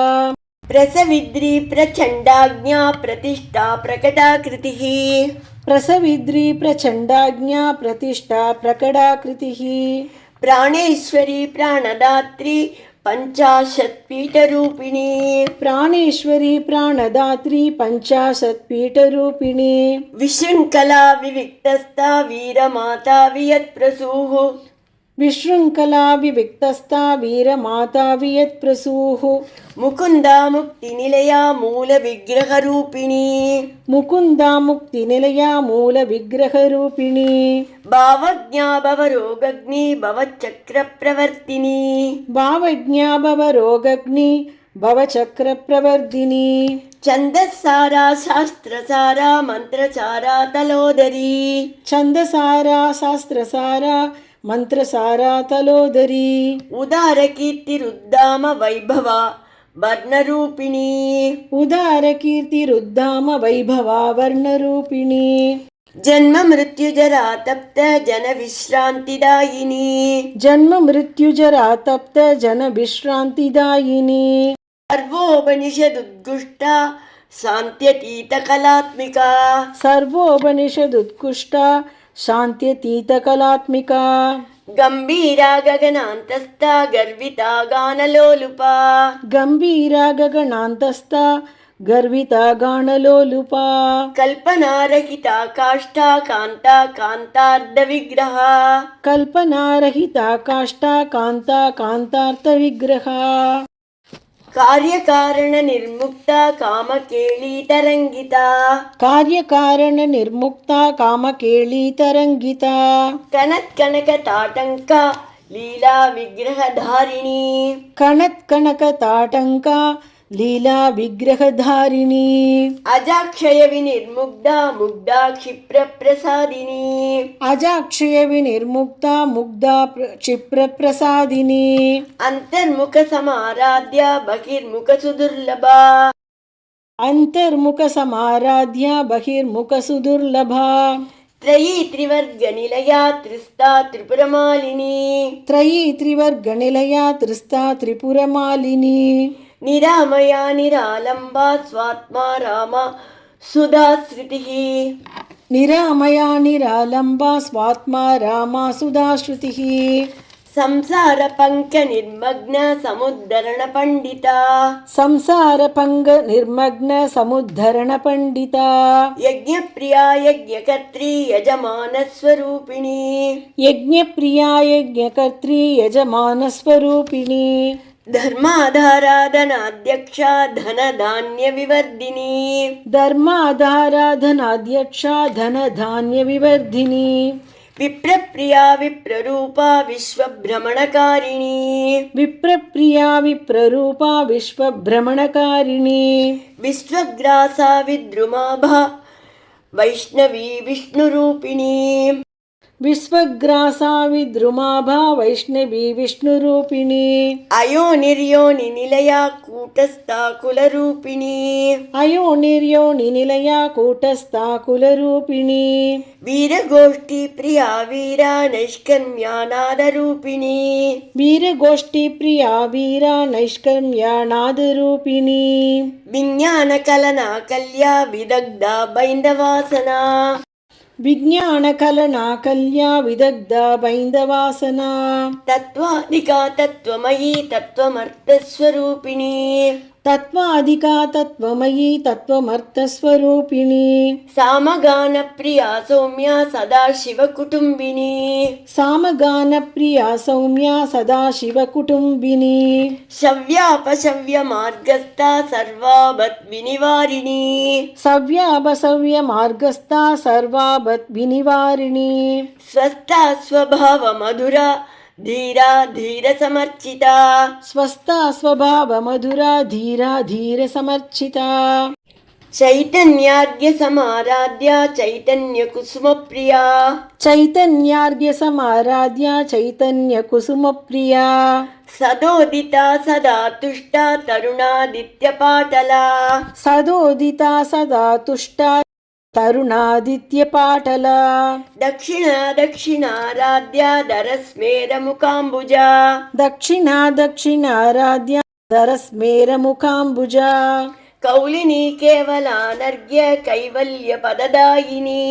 [SPEAKER 1] प्रसविद्री प्रचण्डाज्ञा प्रतिष्ठा प्रकटाकृतिः
[SPEAKER 2] प्रसविद्री प्रचण्डाज्ञा प्रतिष्ठा प्रकटाकृतिः
[SPEAKER 1] प्राणेश्वरी प्राणदात्री पञ्चाशत्पीठरूपिणी
[SPEAKER 2] प्राणेश्वरी प्राणदात्री पञ्चाशत्पीठरूपिणी
[SPEAKER 1] विशृङ्खला विविक्तस्था वीरमाता वियत्प्रसूः
[SPEAKER 2] विशृङ्खला विविक्तस्था वीरमाता वियत्प्रसूः
[SPEAKER 1] मुकुन्दा मुक्तिनिलया मूलविग्रहरूपिणी
[SPEAKER 2] मुकुन्दा मुक्तिनिलया मूलविग्रहरूपिणी
[SPEAKER 1] भावज्ञा भवरोगग्नि भवचक्रप्रवर्तिनी
[SPEAKER 2] भावज्ञा भवरोगग्नि भवचक्रप्रवर्धिनी
[SPEAKER 1] छन्दस्सारा शास्त्रसारा मन्त्रचारा तलोदरी
[SPEAKER 2] छन्दसारा शास्त्रसारा మంత్రసారా తలోదరి
[SPEAKER 1] ఉదారకీర్తిరుద్దామ వైభవ వర్ణరూపిణి
[SPEAKER 2] ఉదారకీర్తిరుద్దామ వైభవా వర్ణరూపిణి
[SPEAKER 1] జన్మ మృత్యుజరా తప్త జన విశ్రాంతిదాయిని
[SPEAKER 2] జన్మ మృత్యుజరా తప్త జన విశ్రాంతిదాయిని
[SPEAKER 1] సర్వోపనిషదుద్గుష్ట శాంత్యతీత కళాత్మిక
[SPEAKER 2] సర్వోపనిషదుత్కృష్ట శాంత్యతీత కళాత్మిక
[SPEAKER 1] గంభీరా గగనాంతస్థ గర్వితా గానలోలుప
[SPEAKER 2] గంభీరా గగనాంతస్థ గర్విత గానలోలుప
[SPEAKER 1] కల్పనారహిత కాష్ట కాంత కాంతార్ధ విగ్రహ
[SPEAKER 2] కల్పనారహిత కాష్ట కాంత కాంతార్థ విగ్రహ
[SPEAKER 1] కార్యకారణ నిర్ముక్త కామకేళీతరంగిత
[SPEAKER 2] కార్యకారణ నిర్ముక్త కామకేళీతరంగిత
[SPEAKER 1] కనత్కనక తాటంక లీలా విగ్రహధారిణి
[SPEAKER 2] కణత్కనక తాటంక లీలా విగ్రహధారిణి
[SPEAKER 1] అజాక్షయ వినిర్ముగ్ధ ముగ్ధ క్షిప్ర ప్రసాదిని
[SPEAKER 2] అజాక్షయ వినిర్ముక్త ముగ్ధ క్షిప్ర ప్రసాదిని
[SPEAKER 1] అంతర్ముఖ సమారాధ్య బహిర్ముఖ సుదుర్లభ
[SPEAKER 2] అంతర్ముఖ సమారాధ్య బహిర్ముఖ సుదుర్లభ
[SPEAKER 1] త్రయీ త్రివర్గ నిలయా త్రిస్తా త్రిపురమాలిని
[SPEAKER 2] త్రయీ త్రివర్గ నిలయా త్రిస్తా త్రిపురమాలిని
[SPEAKER 1] నిరామయా నిరాలంబా స్వాత్మా రామ సుధాశ్రుతి
[SPEAKER 2] నిరామయా నిరాలంబా స్వాత్మా రామా సుధాశ్రుతి
[SPEAKER 1] సంసార పంక నిర్మగ్న సముద్ధరణ పండిత
[SPEAKER 2] సంసార పంగ నిర్మగ్న సముద్ధరణ పండిత
[SPEAKER 1] యజ్ఞప్రియా యజ్ఞకర్త్రీ యజమాన స్వరూపిణి
[SPEAKER 2] యజ్ఞప్రియా యజ్ఞకర్త్రీ యజమాన స్వరూపిణి
[SPEAKER 1] ధర్మాధారాధనాధ్యక్ష ధనధాన్య వివర్ధిని
[SPEAKER 2] ధర్మాధారాధనాధ్యక్ష ధనధాన్య వివర్ధిని
[SPEAKER 1] విప్రప్రియా విప్రరూప విశ్వభ్రమణకారిణి
[SPEAKER 2] విప్రప్రియా విప్రరూప విశ్వభ్రమణకారిణి
[SPEAKER 1] విశ్వగ్రాసా విద్రుమాభ వైష్ణవీ విష్ణురూపిణి
[SPEAKER 2] విశ్వగ్రాసా విద్రుమాభా వైష్ణవీ విష్ణురూపిణి
[SPEAKER 1] అయోనిర్యోని నిలయా కూటస్థా కులరూపిణి
[SPEAKER 2] అయోనిర్యోని నిలయా కూటస్థా కులరూపిణి
[SPEAKER 1] వీరగోష్ఠీ ప్రియా వీరా నైష్కర్మ్యానాదరూపిణి
[SPEAKER 2] వీరగోష్ఠీ ప్రియా వీరా నైష్కర్మ్యానాదరూపిణి
[SPEAKER 1] విజ్ఞాన కలనా కల్యా విదగ్ధ బైందవాసన
[SPEAKER 2] విజ్ఞాన కలనా కల్యా విదగ్ధ బైందవాసన
[SPEAKER 1] తత్వాధికా తత్వమయీ తత్వమర్థస్వరూపిణి
[SPEAKER 2] తత్వాధికా తత్వమయీ తత్వమర్థస్వరూపిణి
[SPEAKER 1] సామగాన ప్రియా సౌమ్య సదాశివ కుటుంబిని
[SPEAKER 2] సామగాన ప్రియా సౌమ్య సదాశివ కుటుంబిని
[SPEAKER 1] శవ్యాపశవ్య మార్గస్థ సర్వాభత్ వినివారిణి
[SPEAKER 2] సవ్యాపసవ్య మార్గస్థ సర్వాభత్ వినివారిణి
[SPEAKER 1] స్వస్థ స్వభావ మధుర ధీరా ధీర సమర్చిత
[SPEAKER 2] స్వస్థ స్వభావ మధురా ధీరా ధీర సమర్చిత
[SPEAKER 1] చైతన్యార్ఘ్య సమారాధ్య చైతన్య కుసుమ ప్రియా
[SPEAKER 2] చైతన్యార్ఘ్య సమారాధ్య చైతన్య కుసుమ ప్రియా
[SPEAKER 1] సదోదిత సదా తుష్ట తరుణాదిత్య పాటల
[SPEAKER 2] సదోదిత సదా తుష్ట తరుణాదిత్య పాటల
[SPEAKER 1] దక్షిణ దక్షిణారాధ్య దరస్మేర ముకాంబుజ
[SPEAKER 2] దక్షిణ దక్షిణారాధ్య దరస్మేర ముఖాంబుజ
[SPEAKER 1] కౌలిని కేవలానర్ఘ్య కైవల్య పదదాయిని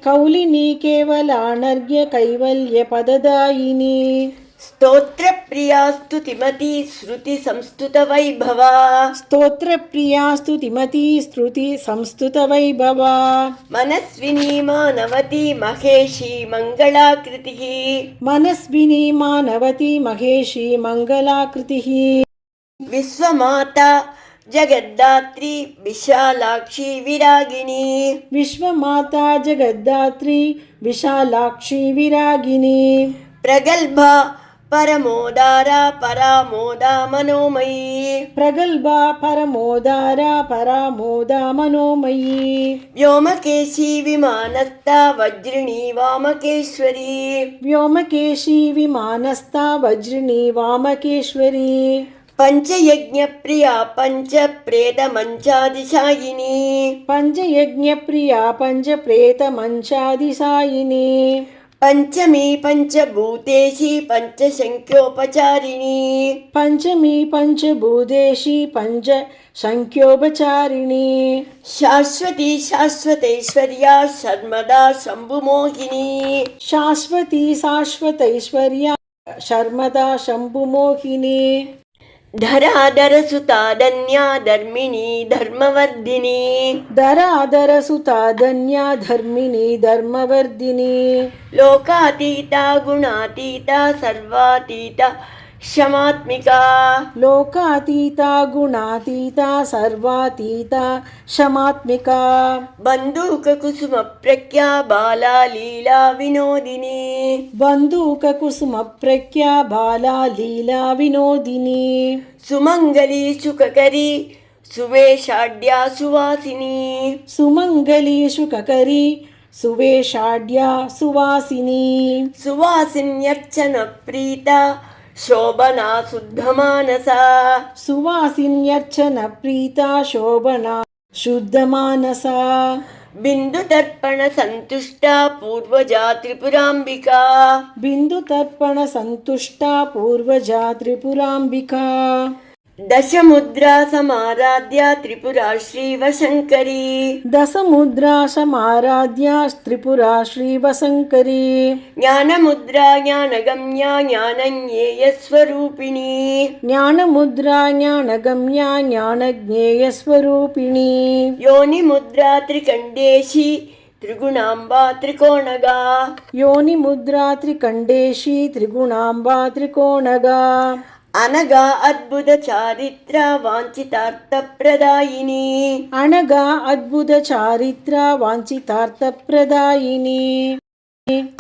[SPEAKER 2] కౌలిని కేవలానర్ఘ్య కైవల్య పదదాయిని
[SPEAKER 1] స్తోత్ర ప్రియా స్తుతిమతి శృతి సంస్తుత వైభవ
[SPEAKER 2] స్తోత్ర ప్రియా స్తుతిమతి స్తుతి సంస్తుత వైభవ
[SPEAKER 1] మనస్విని మానవతి మహేషి మంగళాకృతి
[SPEAKER 2] మనస్విని మానవతి మహేషి మంగళాకృతి
[SPEAKER 1] విశ్వమాత జగద్ధాత్రి విశాలాక్షి విరాగిణి
[SPEAKER 2] విశ్వమాత జగద్ధాత్రి విశాలాక్షి విరాగిని
[SPEAKER 1] ప్రగల్భ परमोदारा परामोदा मनोमयी
[SPEAKER 2] प्रगल्भा परमोदारा परामोदा मनोमयी
[SPEAKER 1] व्योमकेशी विमानस्था वज्रिणी वामकेश्वरी
[SPEAKER 2] व्योमकेशी विमानस्था वज्रिणी वामकेश्वरी
[SPEAKER 1] पञ्चयज्ञप्रिया पञ्चप्रेतमञ्चादिशायिनी
[SPEAKER 2] पञ्चयज्ञप्रिया पञ्चप्रेतमञ्चादिशायिनी
[SPEAKER 1] पञ्चमी पञ्चभूतेशी पञ्चशङ्ख्योपचारिणी
[SPEAKER 2] पञ्चमी पञ्चभूतेशी पञ्चशङ्ख्योपचारिणी
[SPEAKER 1] शाश्वती शाश्वतैश्वर्या शर्मदा शम्भुमोहिनी
[SPEAKER 2] शाश्वती शाश्वतैश्वर्या शर्मदा शम्भुमोहिनी
[SPEAKER 1] धराधरसुता धन्या धर्मिणी धर्मवर्धिनी
[SPEAKER 2] धराधरसुता धन्या धर्मिणी धर्मवर्धिनी
[SPEAKER 1] लोकातीता गुणातीता सर्वातीता क्षमात्मिका
[SPEAKER 2] लोकातीता गुणातीता सर्वातीता क्षमात्मिका
[SPEAKER 1] बन्धूककुसुमप्रज्ञा बाला लीला विनोदिनी
[SPEAKER 2] बन्धूककुसुमप्रज्ञा बाला लीला विनोदिनी
[SPEAKER 1] सुमङ्गली सुखकरी सुवेशाढ्या सुवासिनी
[SPEAKER 2] सुमङ्गली शुककरी सुवेशाढ्या सुवासिनी
[SPEAKER 1] सुवासिन्यर्चनप्रीता शोभना शुद्धमानसा
[SPEAKER 2] सुवासिन्यर्चनप्रीता शोभना शुद्धमानसा
[SPEAKER 1] बिन्दुदर्पणसन्तुष्टा पूर्वजा त्रिपुराम्बिका
[SPEAKER 2] बिन्दुतर्पणसन्तुष्टा पूर्वजा त्रिपुराम्बिका
[SPEAKER 1] दशमुद्रा समाराध्या त्रिपुरा श्रीवशङ्करी
[SPEAKER 2] दशमुद्रा समाराध्या त्रिपुरा श्रीवशङ्करी
[SPEAKER 1] ज्ञानमुद्रा ज्ञानगम्या ज्ञानज्ञेयस्वरूपिणी
[SPEAKER 2] ज्ञानमुद्रा ज्ञानगम्या ज्ञानज्ञेयस्वरूपिणी
[SPEAKER 1] योनिमुद्रा त्रिकण्डेशी त्रिगुणाम्बा त्रिकोणगा
[SPEAKER 2] योनिमुद्रा त्रिकण्डेशी त्रिगुणाम्बा त्रिकोणगा
[SPEAKER 1] अनगा अद्भुत चारित्र वाञ्छितार्थप्रदायिनी
[SPEAKER 2] अनगा अद्भुत चारित्र वाञ्छितार्थप्रदायिनी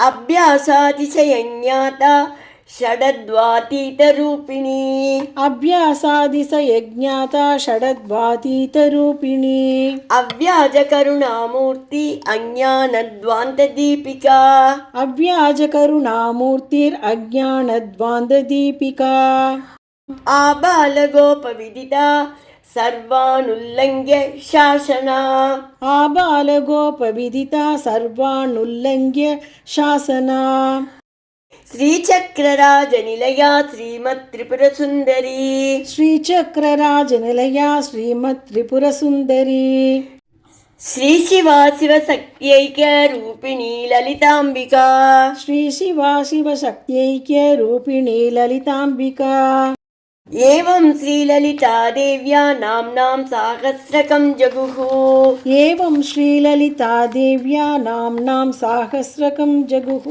[SPEAKER 1] अभ्यासातिशयज्ञाता षडद्वातीतरूपिणी
[SPEAKER 2] अभ्यासादिशयज्ञाता षडद्वातीतरूपिणी
[SPEAKER 1] अव्याजकरुणामूर्ति अज्ञानध्वान्तदीपिका
[SPEAKER 2] अव्याजकरुणामूर्तिरज्ञानध्वान्तदीपिका
[SPEAKER 1] आबालगोपविदिता सर्वानुल्लङ्घ्य शासना
[SPEAKER 2] आबालगोपविदिता सर्वानुल्लङ्घ्य शासना
[SPEAKER 1] श्रीचक्रराजनिलया श्रीमत्त्रिपुरसुन्दरी
[SPEAKER 2] श्रीचक्रराजनिलया श्रीमत्त्रिपुरसुन्दरी
[SPEAKER 1] श्रीशिवा शिवशक्त्यैक्यरूपिणी ललिताम्बिका
[SPEAKER 2] श्रीशिवा शिवशक्त्यैक्यरूपिणी ललिताम्बिका
[SPEAKER 1] एवं श्रीललितादेव्या नाम्नां साहस्रकं जगुः
[SPEAKER 2] एवं श्रीललितादेव्या नाम्नां साहस्रकं जगुः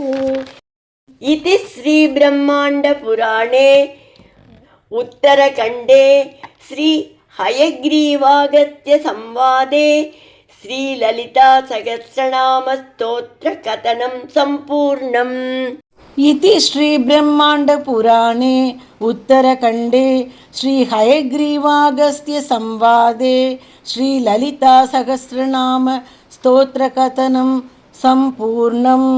[SPEAKER 1] इति श्रीब्रह्माण्डपुराणे उत्तरखण्डे श्रीहयग्रीवागस्त्यसंवादे श्रीललितासहस्रनामस्तोत्रकथनं सम्पूर्णम्
[SPEAKER 2] इति श्रीब्रह्माण्डपुराणे उत्तरखण्डे श्रीहयग्रीवागस्त्यसंवादे श्रीललितासहस्रनाम स्तोत्रकथनं सम्पूर्णम्।